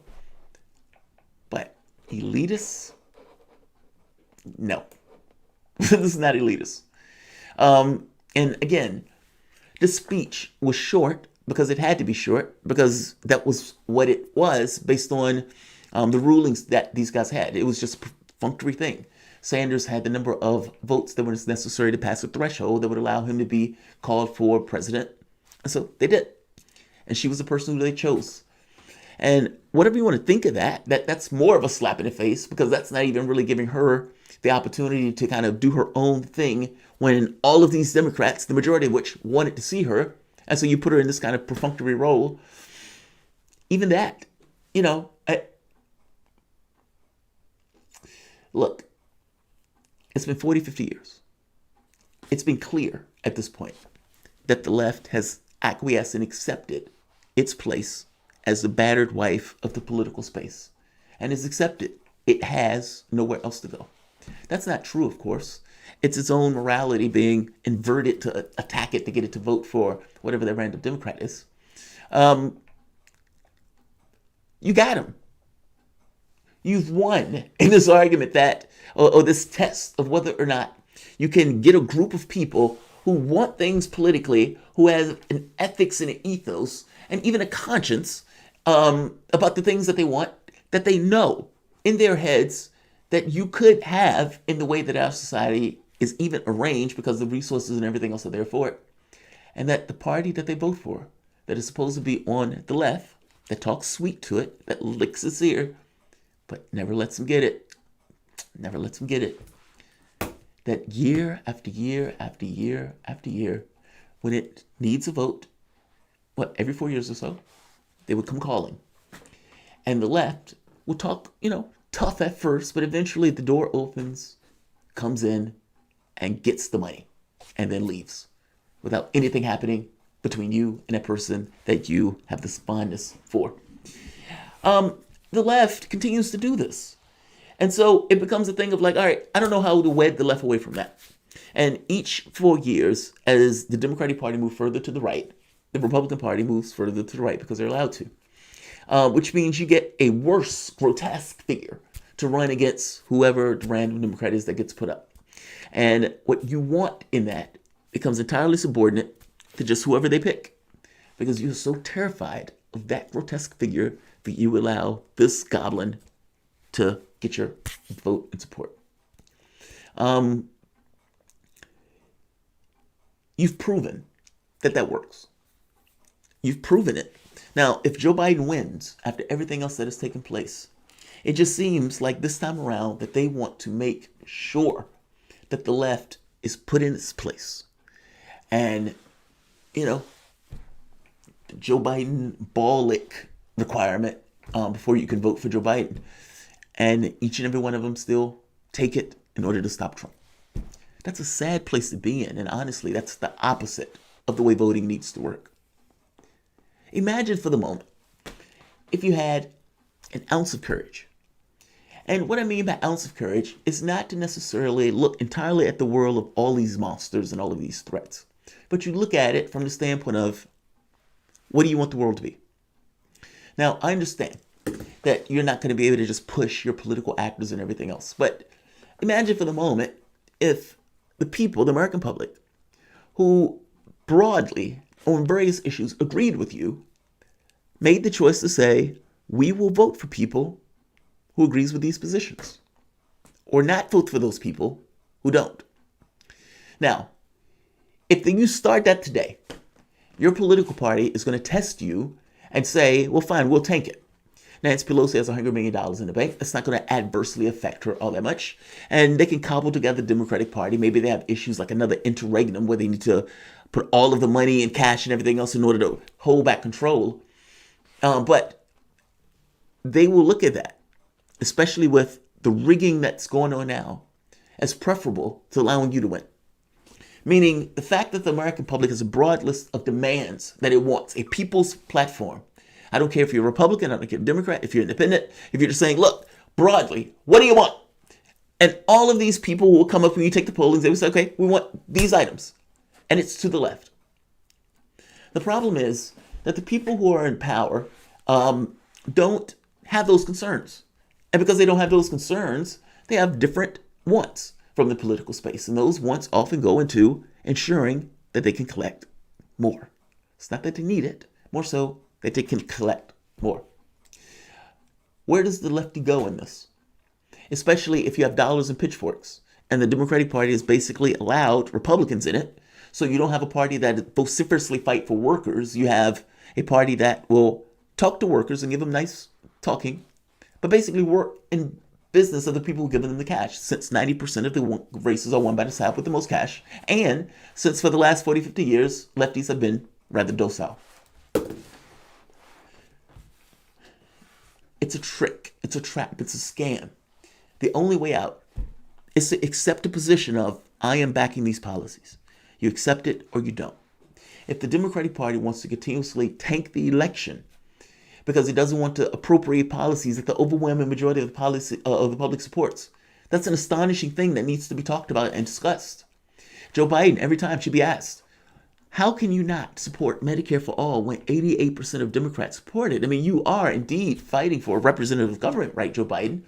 But elitists? No. This is not elitist. And again, the speech was short because it had to be short, because that was what it was based on the rulings that these guys had. It was just a perfunctory thing. Sanders had the number of votes that were necessary to pass a threshold that would allow him to be called for president. And so they did. And she was the person who they chose. And whatever you want to think of that's more of a slap in the face, because that's not even really giving her the opportunity to kind of do her own thing when all of these Democrats, the majority of which wanted to see her, and so you put her in this kind of perfunctory role. Even that, look, it's been 40, 50 years. It's been clear at this point that the left has acquiesced and accepted its place as the battered wife of the political space and has accepted it has nowhere else to go. That's not true, of course. It's its own morality being inverted to attack it to get it to vote for whatever that random Democrat is. You got him. You've won in this argument that, or this test of whether or not you can get a group of people who want things politically, who have an ethics and an ethos, and even a conscience about the things that they want, that they know in their heads that you could have in the way that our society is even arranged because the resources and everything else are there for it. And that the party that they vote for, that is supposed to be on the left, that talks sweet to it, that licks its ear, but never lets them get it. Never lets them get it. That year after year after year after year, when it needs a vote, every 4 years or so, they would come calling. And the left would talk, tough at first, but eventually the door opens, comes in, and gets the money, and then leaves without anything happening between you and a person that you have this fondness for. The left continues to do this. And so it becomes a thing of like, all right, I don't know how to wed the left away from that. And each 4 years, as the Democratic Party moves further to the right, the Republican Party moves further to the right because they're allowed to. Which means you get a worse, grotesque figure to run against whoever the random Democrat is that gets put up. And what you want in that becomes entirely subordinate to just whoever they pick. Because you're so terrified of that grotesque figure that you allow this goblin to get your vote and support. You've proven that works. You've proven it. Now, if Joe Biden wins after everything else that has taken place, it just seems like this time around that they want to make sure that the left is put in its place. And, the Joe Biden ball lick requirement before you can vote for Joe Biden. And each and every one of them still take it in order to stop Trump. That's a sad place to be in. And honestly, that's the opposite of the way voting needs to work. Imagine for the moment if you had an ounce of courage. And what I mean by ounce of courage is not to necessarily look entirely at the world of all these monsters and all of these threats, but you look at it from the standpoint of, what do you want the world to be? Now, I understand that you're not going to be able to just push your political actors and everything else, but imagine for the moment if the people, the American public, who broadly on various issues agreed with you, made the choice to say, we will vote for people who agrees with these positions, or not vote for those people who don't. Now, if you start that today, your political party is going to test you and say, well, fine, we'll tank it. Nancy Pelosi has $100 million in the bank. That's not going to adversely affect her all that much. And they can cobble together the Democratic Party. Maybe they have issues like another interregnum where they need to put all of the money and cash and everything else in order to hold back control. But they will look at that, especially with the rigging that's going on now, as preferable to allowing you to win. Meaning the fact that the American public has a broad list of demands that it wants, a people's platform. I don't care if you're a Republican, I don't care if you're a Democrat, if you're independent, if you're just saying, look, broadly, what do you want? And all of these people will come up when you take the pollings, they will say, okay, we want these items. And it's to the left. The problem is that the people who are in power don't have those concerns. And because they don't have those concerns, they have different wants from the political space. And those wants often go into ensuring that they can collect more. It's not that they need it, more so that they can collect more. Where does the lefty go in this? Especially if you have dollars and pitchforks and the Democratic Party has basically allowed Republicans in it. So you don't have a party that vociferously fight for workers. You have a party that will talk to workers and give them nice talking, but basically work in business of the people who give them the cash, since 90% of the races are won by the South with the most cash. And since for the last 40, 50 years, lefties have been rather docile. It's a trick. It's a trap. It's a scam. The only way out is to accept a position of, I am backing these policies. You accept it or you don't. If the Democratic Party wants to continuously tank the election because it doesn't want to appropriate policies that the overwhelming majority of the public supports, that's an astonishing thing that needs to be talked about and discussed. Joe Biden, every time, should be asked, how can you not support Medicare for all when 88% of Democrats support it? I mean, you are indeed fighting for a representative government, right, Joe Biden?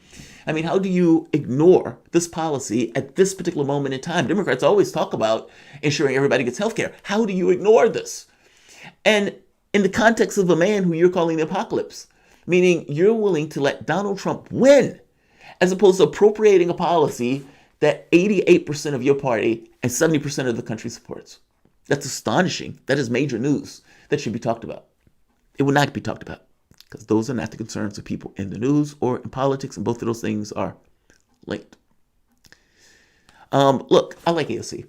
I mean, how do you ignore this policy at this particular moment in time? Democrats always talk about ensuring everybody gets health care. How do you ignore this? And in the context of a man who you're calling the apocalypse, meaning you're willing to let Donald Trump win, as opposed to appropriating a policy that 88% of your party and 70% of the country supports. That's astonishing. That is major news that should be talked about. It will not be talked about because those are not the concerns of people in the news or in politics, and both of those things are linked. Look, I like AOC.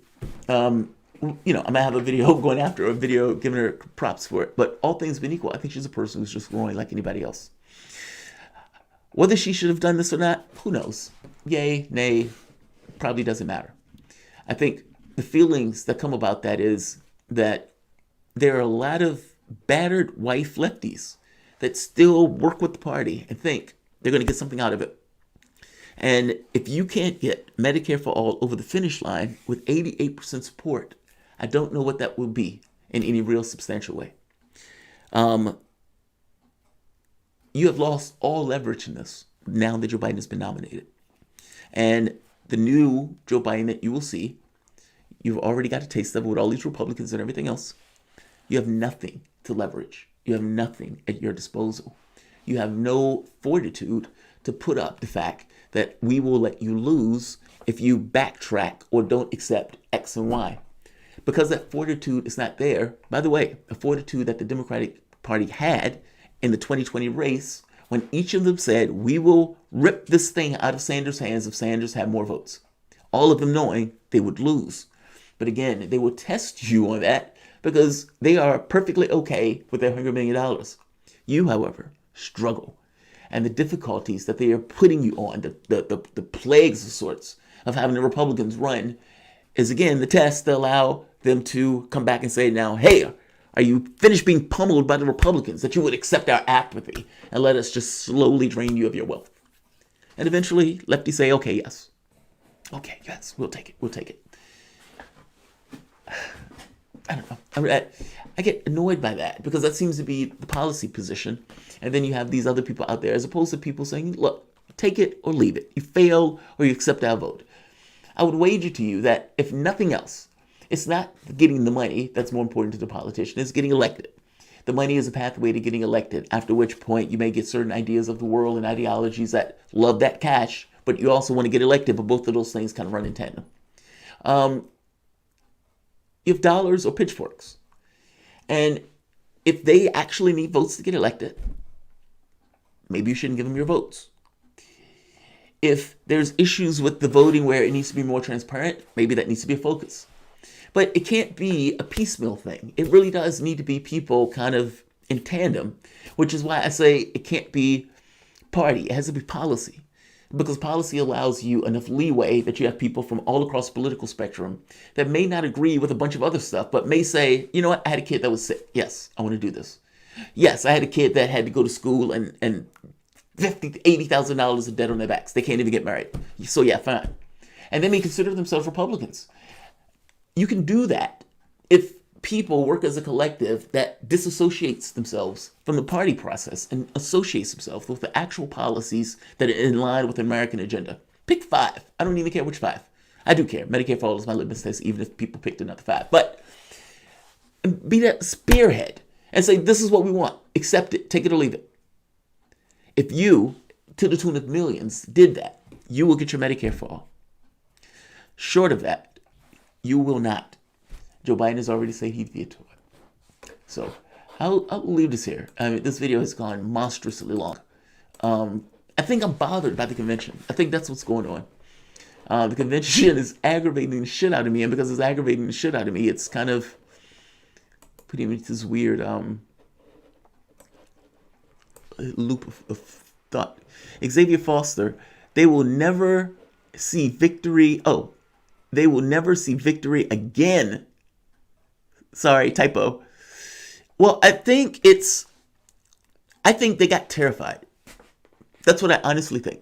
I'm gonna have a video going after her, a video giving her props for it. But all things being equal, I think she's a person who's just growing like anybody else. Whether she should have done this or not, who knows? Yay, nay, probably doesn't matter. I think the feelings that come about that is that there are a lot of battered wife lefties that still work with the party and think they're going to get something out of it. And if you can't get Medicare for all over the finish line with 88% support, I don't know what that will be in any real substantial way. You have lost all leverage in this now that Joe Biden has been nominated. And the new Joe Biden that you will see, you've already got a taste of it with all these Republicans and everything else. You have nothing to leverage. You have nothing at your disposal. You have no fortitude to put up the fact that we will let you lose if you backtrack or don't accept X and Y. Because that fortitude is not there. By the way, a fortitude that the Democratic Party had in the 2020 race when each of them said, we will rip this thing out of Sanders' hands if Sanders had more votes. All of them knowing they would lose. But again, they will test you on that because they are perfectly okay with their $100 million. You, however, struggle. And the difficulties that they are putting you on, the plagues of sorts of having the Republicans run, is again the test to allow them to come back and say, now, hey, are you finished being pummeled by the Republicans that you would accept our apathy and let us just slowly drain you of your wealth? And eventually, lefties say, okay, yes. Okay, yes, we'll take it. We'll take it. I don't know. I get annoyed by that because that seems to be the policy position. And then you have these other people out there as opposed to people saying, look, take it or leave it. You fail or you accept our vote. I would wager to you that if nothing else, it's not getting the money that's more important to the politician. It's getting elected. The money is a pathway to getting elected, after which point you may get certain ideas of the world and ideologies that love that cash, but you also want to get elected, but both of those things kind of run in tandem. You have dollars or pitchforks. And if they actually need votes to get elected, maybe you shouldn't give them your votes. If there's issues with the voting where it needs to be more transparent, maybe that needs to be a focus. But it can't be a piecemeal thing. It really does need to be people kind of in tandem, which is why I say it can't be party. It has to be policy. Because policy allows you enough leeway that you have people from all across the political spectrum that may not agree with a bunch of other stuff, but may say, you know what, I had a kid that was sick. Yes, I want to do this. Yes, I had a kid that had to go to school and $50,000 to $80,000 of debt on their backs. They can't even get married. So yeah, fine. And they may consider themselves Republicans. You can do that if people work as a collective that disassociates themselves from the party process and associates themselves with the actual policies that are in line with the American agenda. Pick 5. I don't even care which 5. I do care. Medicare for all is my litmus test, even if people picked another 5. But be that spearhead and say, this is what we want. Accept it. Take it or leave it. If you, to the tune of millions, did that, you will get your Medicare for all. Short of that, you will not. Joe Biden has already said he'd veto it. So I'll leave this here. I mean, this video has gone monstrously long. I think I'm bothered by the convention. I think that's what's going on. The convention is aggravating the shit out of me, and because it's aggravating the shit out of me, it's kind of putting me into this weird loop of thought. Xavier Foster, they will never see victory. Oh, they will never see victory again Sorry, typo. Well, I think they got terrified. That's what I honestly think.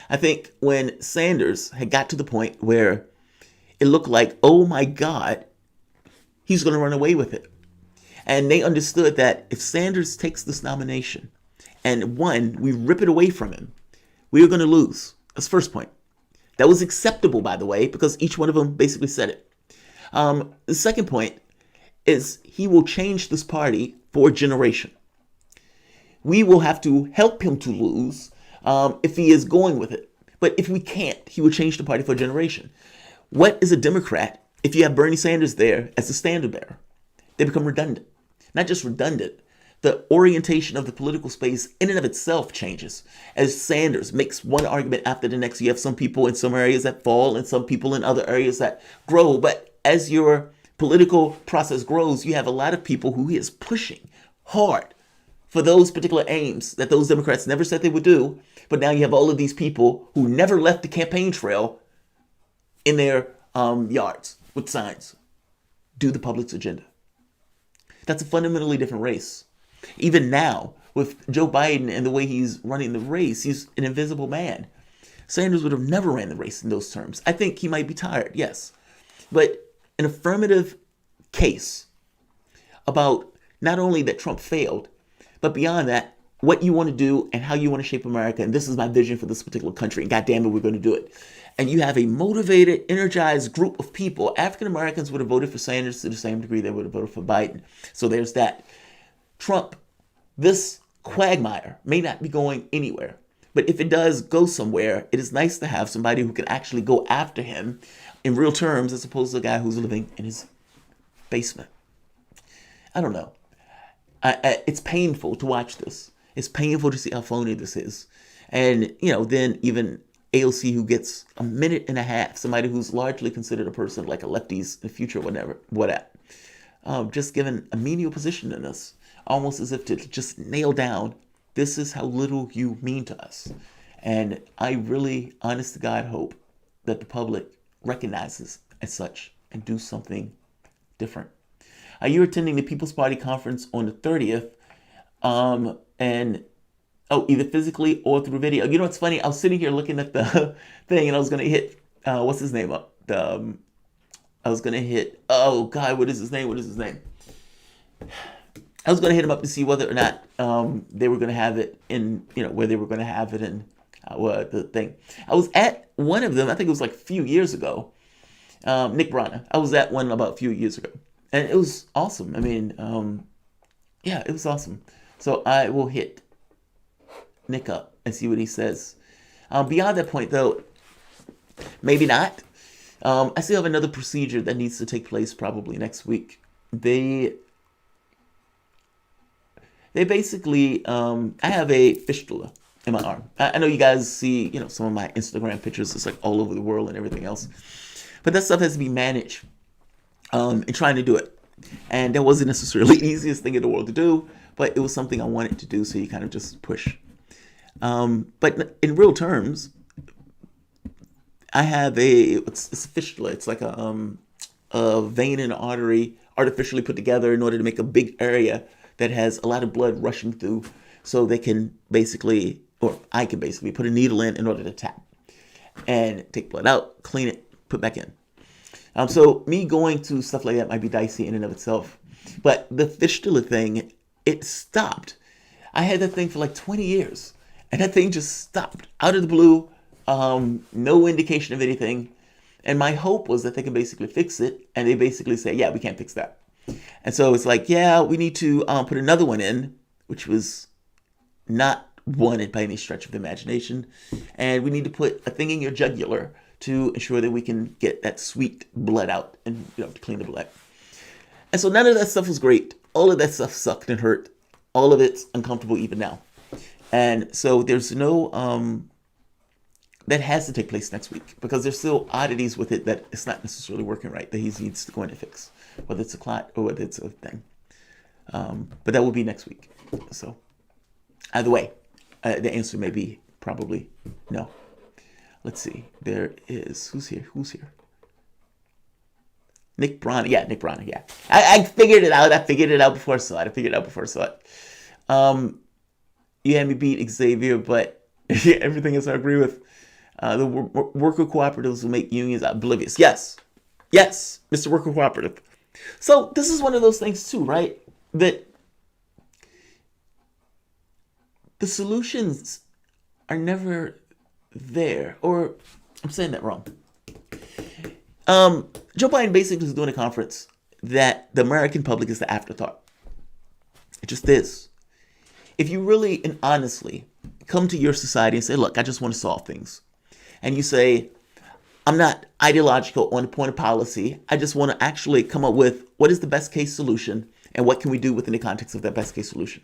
I think when Sanders had got to the point where it looked like, oh my God, he's going to run away with it. And they understood that if Sanders takes this nomination and one, we rip it away from him, we are going to lose. That's the first point. That was acceptable, by the way, because each one of them basically said it. The second point is he will change this party for a generation. We will have to help him to lose if he is going with it. But if we can't, he will change the party for a generation. What is a Democrat if you have Bernie Sanders there as the standard bearer? They become redundant. Not just redundant, the orientation of the political space in and of itself changes. As Sanders makes one argument after the next, you have some people in some areas that fall and some people in other areas that grow. But as your political process grows, you have a lot of people who he is pushing hard for those particular aims that those Democrats never said they would do. But now you have all of these people who never left the campaign trail in their yards with signs. Do the public's agenda. That's a fundamentally different race. Even now, with Joe Biden and the way he's running the race, he's an invisible man. Sanders would have never ran the race in those terms. I think he might be tired, yes. But an affirmative case about not only that Trump failed, but beyond that, what you want to do and how you want to shape America. And this is my vision for this particular country. And God damn it, we're going to do it. And you have a motivated, energized group of people. African Americans would have voted for Sanders to the same degree they would have voted for Biden. So there's that. Trump, this quagmire, may not be going anywhere. But if it does go somewhere, it is nice to have somebody who can actually go after him in real terms as opposed to a guy who's living in his basement. I don't know. It's painful to watch this. It's painful to see how phony this is. And, then even AOC, who gets a minute and a half, somebody who's largely considered a person like a lefties in the future, just given a menial position in this, almost as if to just nail down, this is how little you mean to us. And I really, honest to God, hope that the public recognizes as such and do something different. You're attending the People's Party conference on the 30th, either physically or through video. You know what's funny? I was sitting here looking at the thing, and I was going to hit, what's his name up? I was going to hit, oh God, what is his name? I was going to hit him up to see whether or not they were going to have it in, where they were going to have it in the thing. I was at one of them, I think it was like a few years ago, Nick Brana. I was at one about a few years ago. And it was awesome. I mean, it was awesome. So I will hit Nick up and see what he says. Beyond that point, though, maybe not. I still have another procedure that needs to take place probably next week. They basically, I have a fistula in my arm. I know you guys see, some of my Instagram pictures. It's like all over the world and everything else. But that stuff has to be managed. And trying to do it. And that wasn't necessarily the easiest thing in the world to do, but it was something I wanted to do, so you kind of just push. But in real terms, I have it's a fistula. It's like a vein and artery artificially put together in order to make a big area that has a lot of blood rushing through, so they can basically, or I can basically put a needle in order to tap and take blood out, clean it, put back in. So me going to stuff like that might be dicey in and of itself. But the fistula thing, it stopped. I had that thing for like 20 years. And that thing just stopped out of the blue. No indication of anything. And my hope was that they can basically fix it. And they basically say, yeah, we can't fix that. And so it's like, yeah, we need to put another one in, which was not wanted by any stretch of the imagination. And we need to put a thing in your jugular to ensure that we can get that sweet blood out and to clean the blood. And so none of that stuff was great. All of that stuff sucked and hurt. All of it's uncomfortable even now. And so there's no that has to take place next week, because there's still oddities with it that it's not necessarily working right, that he needs to go in and fix, whether it's a clot or whether it's a thing. But that will be next week. So either way, the answer may be probably no. Let's see. There is, who's here? Nick Brana. Yeah, Nick Brana. Yeah. I figured it out. I figured it out before I saw it. You had me beat Xavier, but yeah, everything else I agree with. The worker cooperatives will make unions oblivious. Yes. Yes, Mr. Worker Cooperative. So this is one of those things too, right? That the solutions are never there. Or I'm saying that wrong. Joe Biden basically is doing a conference that the American public is the afterthought. It just is. If you really and honestly come to your society and say, look, I just want to solve things. And you say, I'm not ideological on the point of policy. I just want to actually come up with what is the best case solution and what can we do within the context of that best case solution.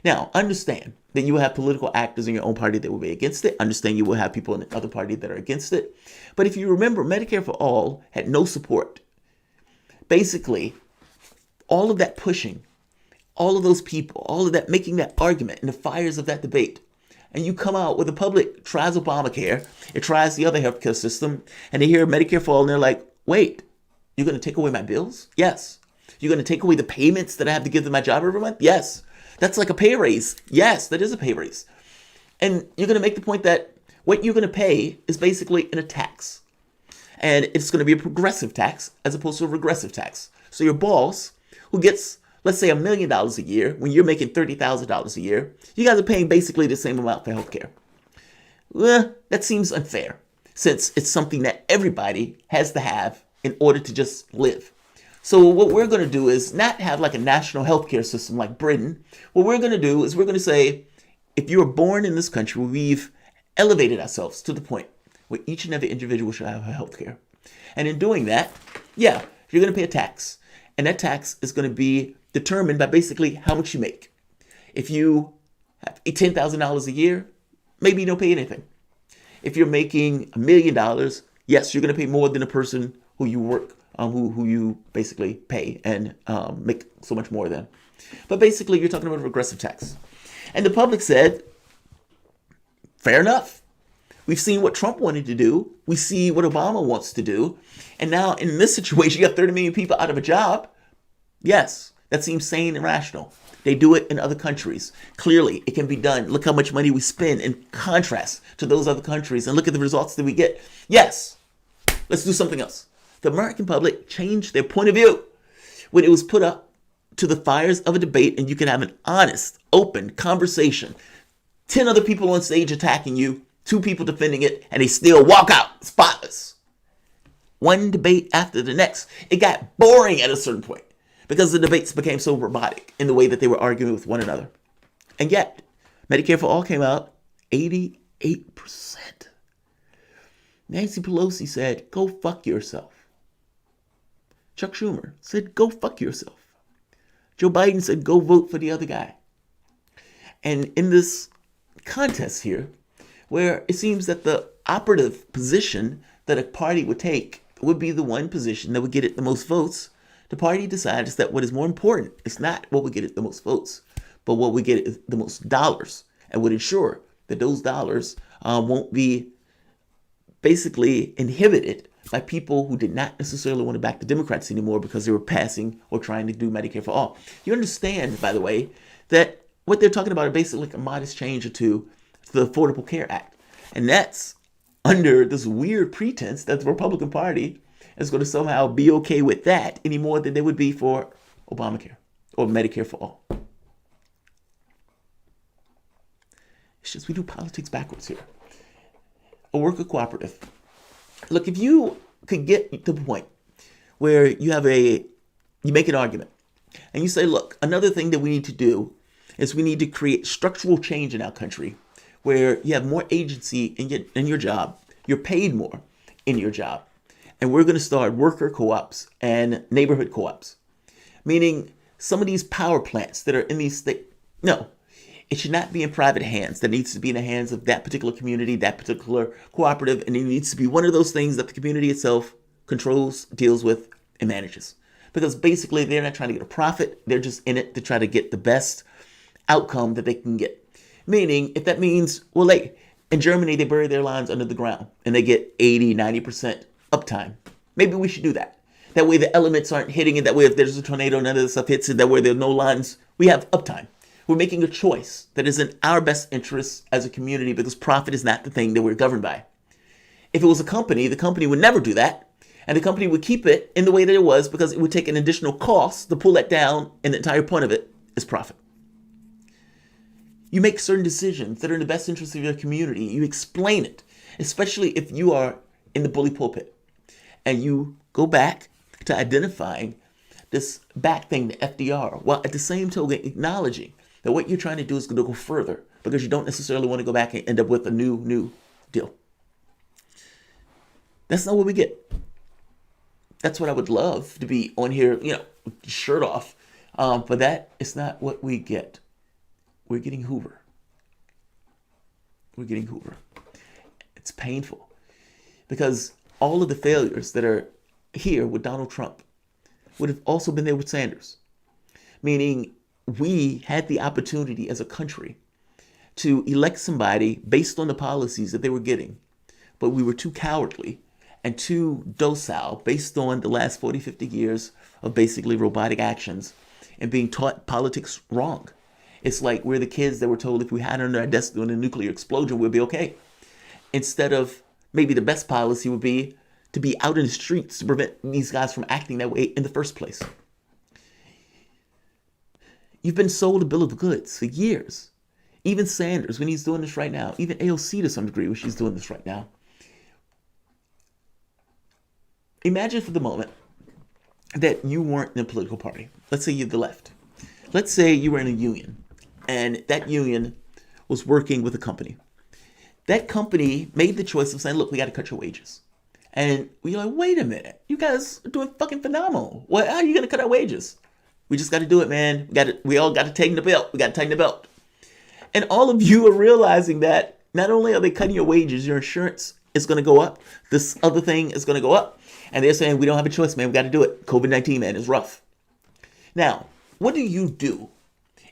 Now, understand that you will have political actors in your own party that will be against it. Understand you will have people in the other party that are against it. But if you remember, Medicare for All had no support. Basically, all of that pushing, all of those people, all of that making that argument in the fires of that debate, and you come out with the public tries Obamacare, it tries the other healthcare system, and they hear Medicare for All, and they're like, wait, you're going to take away my bills? Yes. You're going to take away the payments that I have to give to my job every month? Yes. That's like a pay raise. Yes, that is a pay raise. And you're going to make the point that what you're going to pay is basically in a tax. And it's going to be a progressive tax as opposed to a regressive tax. So your boss, who gets, let's say, $1 million a year, when you're making $30,000 a year, you guys are paying basically the same amount for healthcare. Well, that seems unfair, since it's something that everybody has to have in order to just live. So what we're going to do is not have like a national healthcare system like Britain. What we're going to do is we're going to say, if you were born in this country, we've elevated ourselves to the point where each and every individual should have healthcare. And in doing that, yeah, you're going to pay a tax. And that tax is going to be determined by basically how much you make. If you have $10,000 a year, maybe you don't pay anything. If you're making $1 million, yes, you're going to pay more than a person who you work who you basically pay and make so much more than. But basically, you're talking about a regressive tax. And the public said, fair enough. We've seen what Trump wanted to do. We see what Obama wants to do. And now in this situation, you have 30 million people out of a job. Yes, that seems sane and rational. They do it in other countries. Clearly, it can be done. Look how much money we spend in contrast to those other countries. And look at the results that we get. Yes, let's do something else. The American public changed their point of view when it was put up to the fires of a debate and you can have an honest, open conversation. 10 other people on stage attacking you, 2 people defending it, and they still walk out spotless. One debate after the next. It got boring at a certain point because the debates became so robotic in the way that they were arguing with one another. And yet, Medicare for All came out 88%. Nancy Pelosi said, go fuck yourself. Chuck Schumer said, go fuck yourself. Joe Biden said, go vote for the other guy. And in this contest here, where it seems that the operative position that a party would take would be the one position that would get it the most votes, the party decides that what is more important is not what would get it the most votes, but what would get it the most dollars, and would ensure that those dollars won't be basically inhibited by people who did not necessarily want to back the Democrats anymore because they were passing or trying to do Medicare for All. You understand, by the way, that what they're talking about are basically like a modest change or two to the Affordable Care Act. And that's under this weird pretense that the Republican Party is going to somehow be okay with that any more than they would be for Obamacare or Medicare for All. It's just we do politics backwards here. A worker cooperative. Look, if you could get to the point where you make an argument and you say, look, another thing that we need to do is we need to create structural change in our country where you have more agency in your job, you're paid more in your job, and we're going to start worker co-ops and neighborhood co-ops. Meaning some of these power plants that are in these states, no, it should not be in private hands. That needs to be in the hands of that particular community, that particular cooperative, and it needs to be one of those things that the community itself controls, deals with, and manages. Because basically they're not trying to get a profit, they're just in it to try to get the best outcome that they can get. Meaning, if that means, well, like in Germany, they bury their lines under the ground and they get 80, 90% uptime. Maybe we should do that. That way the elements aren't hitting it. That way if there's a tornado, none of this stuff hits it. That way there are no lines. We have uptime. We're making a choice that is in our best interest as a community because profit is not the thing that we're governed by. If it was a company, the company would never do that. And the company would keep it in the way that it was because it would take an additional cost to pull that down, and the entire point of it is profit. You make certain decisions that are in the best interest of your community. You explain it, especially if you are in the bully pulpit. And you go back to identifying this back thing, the FDR, while at the same token acknowledging that what you're trying to do is going to go further because you don't necessarily want to go back and end up with a new deal. That's not what we get. That's what I would love to be on here, shirt off. But that is not what we get. We're getting Hoover. We're getting Hoover. It's painful because all of the failures that are here with Donald Trump would have also been there with Sanders. Meaning we had the opportunity as a country to elect somebody based on the policies that they were getting, but we were too cowardly and too docile based on the last 40, 50 years of basically robotic actions and being taught politics wrong. It's like we're the kids that were told if we had under our desk during a nuclear explosion, we'd be okay. Instead of maybe the best policy would be to be out in the streets to prevent these guys from acting that way in the first place. You've been sold a bill of goods for years. Even Sanders, when he's doing this right now, even AOC to some degree when she's doing this right now. Imagine for the moment that you weren't in a political party. Let's say you're the left. Let's say you were in a union and that union was working with a company. That company made the choice of saying, look, we got to cut your wages. And we're like, wait a minute, you guys are doing fucking phenomenal. How are you going to cut our wages? We just got to do it, man. We all got to tighten the belt. We got to tighten the belt. And all of you are realizing that not only are they cutting your wages, your insurance is going to go up. This other thing is going to go up. And they're saying, we don't have a choice, man. We got to do it. COVID-19, man, is rough. Now, what do you do?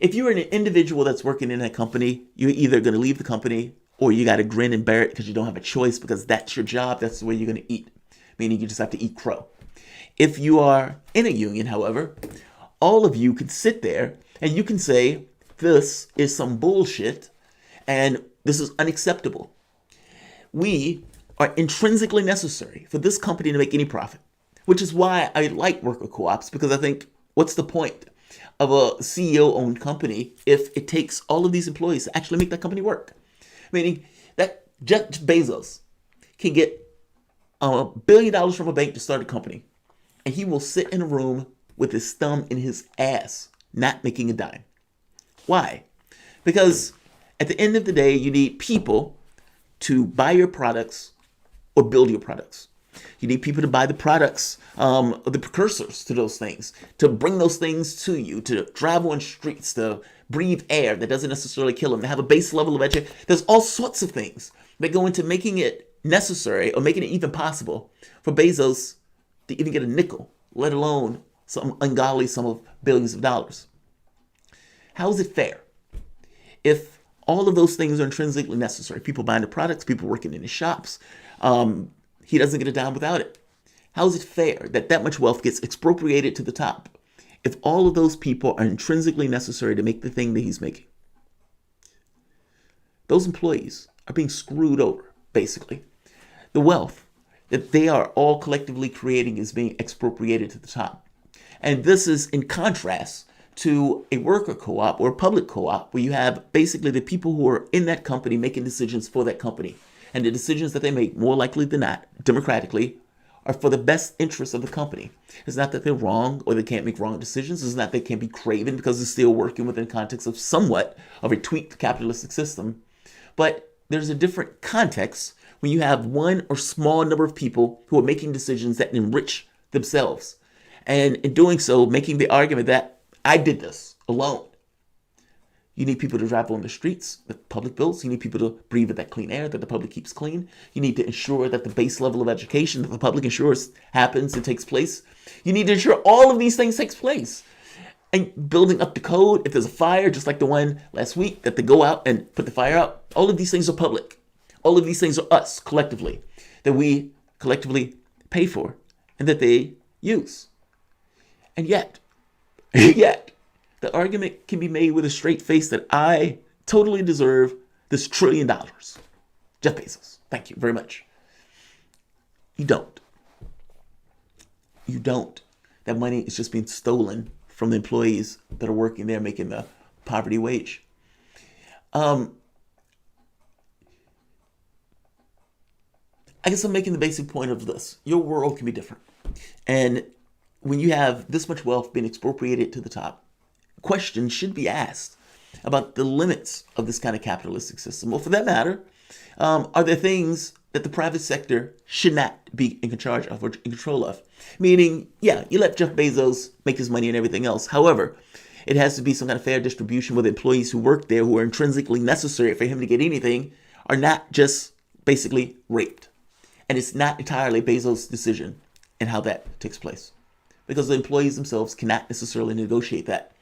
If you're an individual that's working in that company, you're either going to leave the company or you got to grin and bear it because you don't have a choice because that's your job. That's the way you're going to eat. Meaning you just have to eat crow. If you are in a union, however, all of you can sit there and you can say, this is some bullshit and this is unacceptable. We are intrinsically necessary for this company to make any profit, which is why I like worker co-ops, because I think what's the point of a CEO-owned company if it takes all of these employees to actually make that company work? Meaning that Jeff Bezos can get $1 billion from a bank to start a company, and he will sit in a room with his thumb in his ass, not making a dime. Why? Because at the end of the day, you need people to buy your products or build your products. You need people to buy the products, the precursors to those things, to bring those things to you, to drive on streets, to breathe air that doesn't necessarily kill them, to have a base level of education. There's all sorts of things that go into making it necessary or making it even possible for Bezos to even get a nickel, let alone some ungodly sum of billions of dollars. How is it fair if all of those things are intrinsically necessary? People buying the products, people working in the shops. He doesn't get a dime without it. How is it fair that that much wealth gets expropriated to the top if all of those people are intrinsically necessary to make the thing that he's making? Those employees are being screwed over, basically. The wealth that they are all collectively creating is being expropriated to the top. And this is in contrast to a worker co-op or a public co-op where you have basically the people who are in that company making decisions for that company. And the decisions that they make, more likely than not, democratically, are for the best interest of the company. It's not that they're wrong or they can't make wrong decisions. It's not that they can't be craven because they're still working within the context of somewhat of a tweaked capitalistic system. But there's a different context when you have one or small number of people who are making decisions that enrich themselves. And in doing so, making the argument that I did this alone. You need people to drive on the streets, the public builds. You need people to breathe that clean air that the public keeps clean. You need to ensure that the base level of education that the public ensures happens and takes place. You need to ensure all of these things takes place. And building up the code, if there's a fire, just like the one last week, that they go out and put the fire out. All of these things are public. All of these things are us collectively, that we collectively pay for and that they use. And yet, the argument can be made with a straight face that I totally deserve this $1 trillion. Jeff Bezos, thank you very much. You don't. You don't. That money is just being stolen from the employees that are working there making the poverty wage. I guess I'm making the basic point of this. Your world can be different. And when you have this much wealth being expropriated to the top, questions should be asked about the limits of this kind of capitalistic system. Well, for that matter, are there things that the private sector should not be in charge of or in control of? Meaning, yeah, you let Jeff Bezos make his money and everything else. However, it has to be some kind of fair distribution where the employees who work there, who are intrinsically necessary for him to get anything, are not just basically raped. And it's not entirely Bezos' decision in how that takes place, because the employees themselves cannot necessarily negotiate that.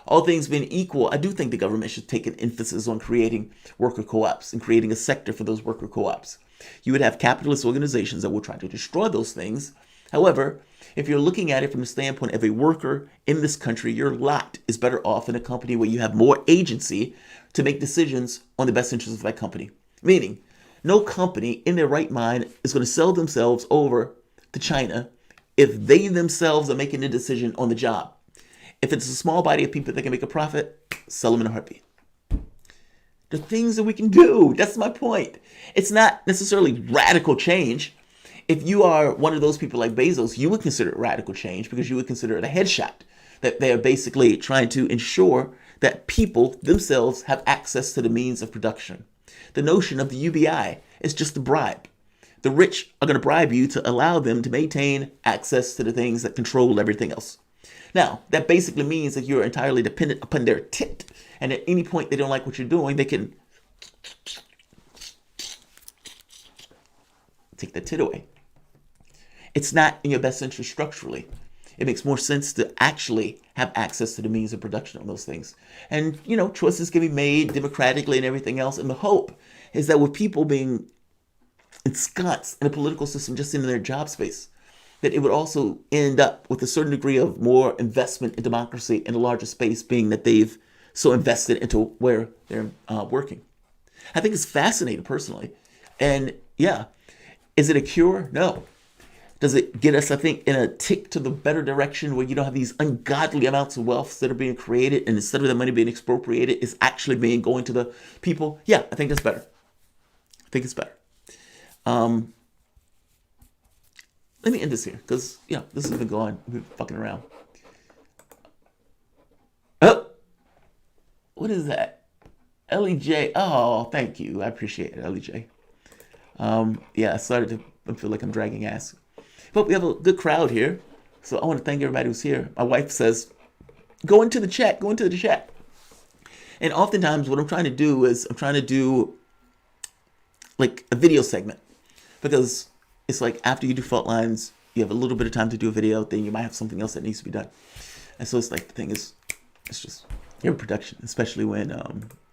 All things being equal, I do think the government should take an emphasis on creating worker co-ops and creating a sector for those worker co-ops. You would have capitalist organizations that will try to destroy those things. However, if you're looking at it from the standpoint of a worker in this country, your lot is better off in a company where you have more agency to make decisions on the best interests of that company. Meaning, no company in their right mind is going to sell themselves over to China if they themselves are making a decision on the job. If it's a small body of people that can make a profit, sell them in a heartbeat. The things that we can do, that's my point. It's not necessarily radical change. If you are one of those people like Bezos, you would consider it radical change because you would consider it a headshot. That they are basically trying to ensure that people themselves have access to the means of production. The notion of the UBI is just a bribe. The rich are going to bribe you to allow them to maintain access to the things that control everything else. Now, that basically means that you're entirely dependent upon their tit. And at any point they don't like what you're doing, they can take the tit away. It's not in your best interest structurally. It makes more sense to actually have access to the means of production of those things. And, choices can be made democratically and everything else. And the hope is that with people being ensconced in a political system just in their job space, that it would also end up with a certain degree of more investment in democracy in a larger space, being that they've so invested into where they're working. I think it's fascinating personally. And yeah, is it a cure? No. Does it get us, I think, in a tick to the better direction where you don't have these ungodly amounts of wealth that are being created, and instead of the money being expropriated, it's actually going to the people? Yeah, I think that's better. I think it's better. Let me end this here because, this has been going. We've been fucking around. Oh, what is that? LEJ. Oh, thank you. I appreciate it, LEJ. I started to feel like I'm dragging ass. But we have a good crowd here. So I want to thank everybody who's here. My wife says, go into the chat. And oftentimes what I'm trying to do is like a video segment. Because it's like after you do fault lines, you have a little bit of time to do a video, then you might have something else that needs to be done. And so it's like the thing is, it's just your production, especially when I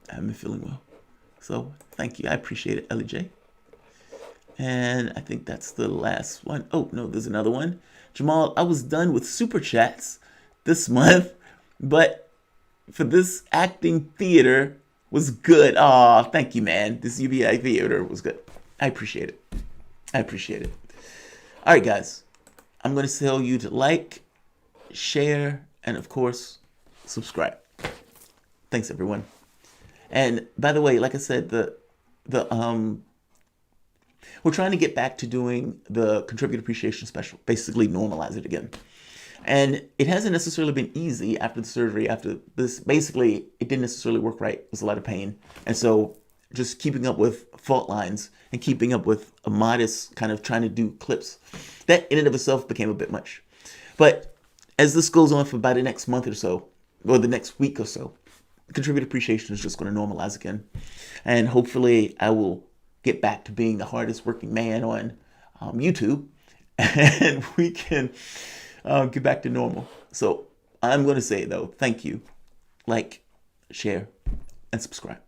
haven't been feeling well. So thank you. I appreciate it, LJ. And I think that's the last one. Oh, no, there's another one. Jamal, I was done with super chats this month, but for this acting theater was good. Oh, thank you, man. This UBI theater was good. I appreciate it. All right, guys. I'm going to tell you to like, share, and of course, subscribe. Thanks, everyone. And by the way, like I said, we're trying to get back to doing the contributor appreciation special, basically normalize it again. And it hasn't necessarily been easy after the surgery, after this. Basically, it didn't necessarily work right. It was a lot of pain. And so just keeping up with fault lines and keeping up with a modest kind of trying to do clips, that in and of itself became a bit much. But as this goes on for about the next month or so, or the next week or so, contributor appreciation is just going to normalize again. And hopefully I will get back to being the hardest working man on YouTube, and we can get back to normal. So I'm going to say, though, thank you. Like, share, and subscribe.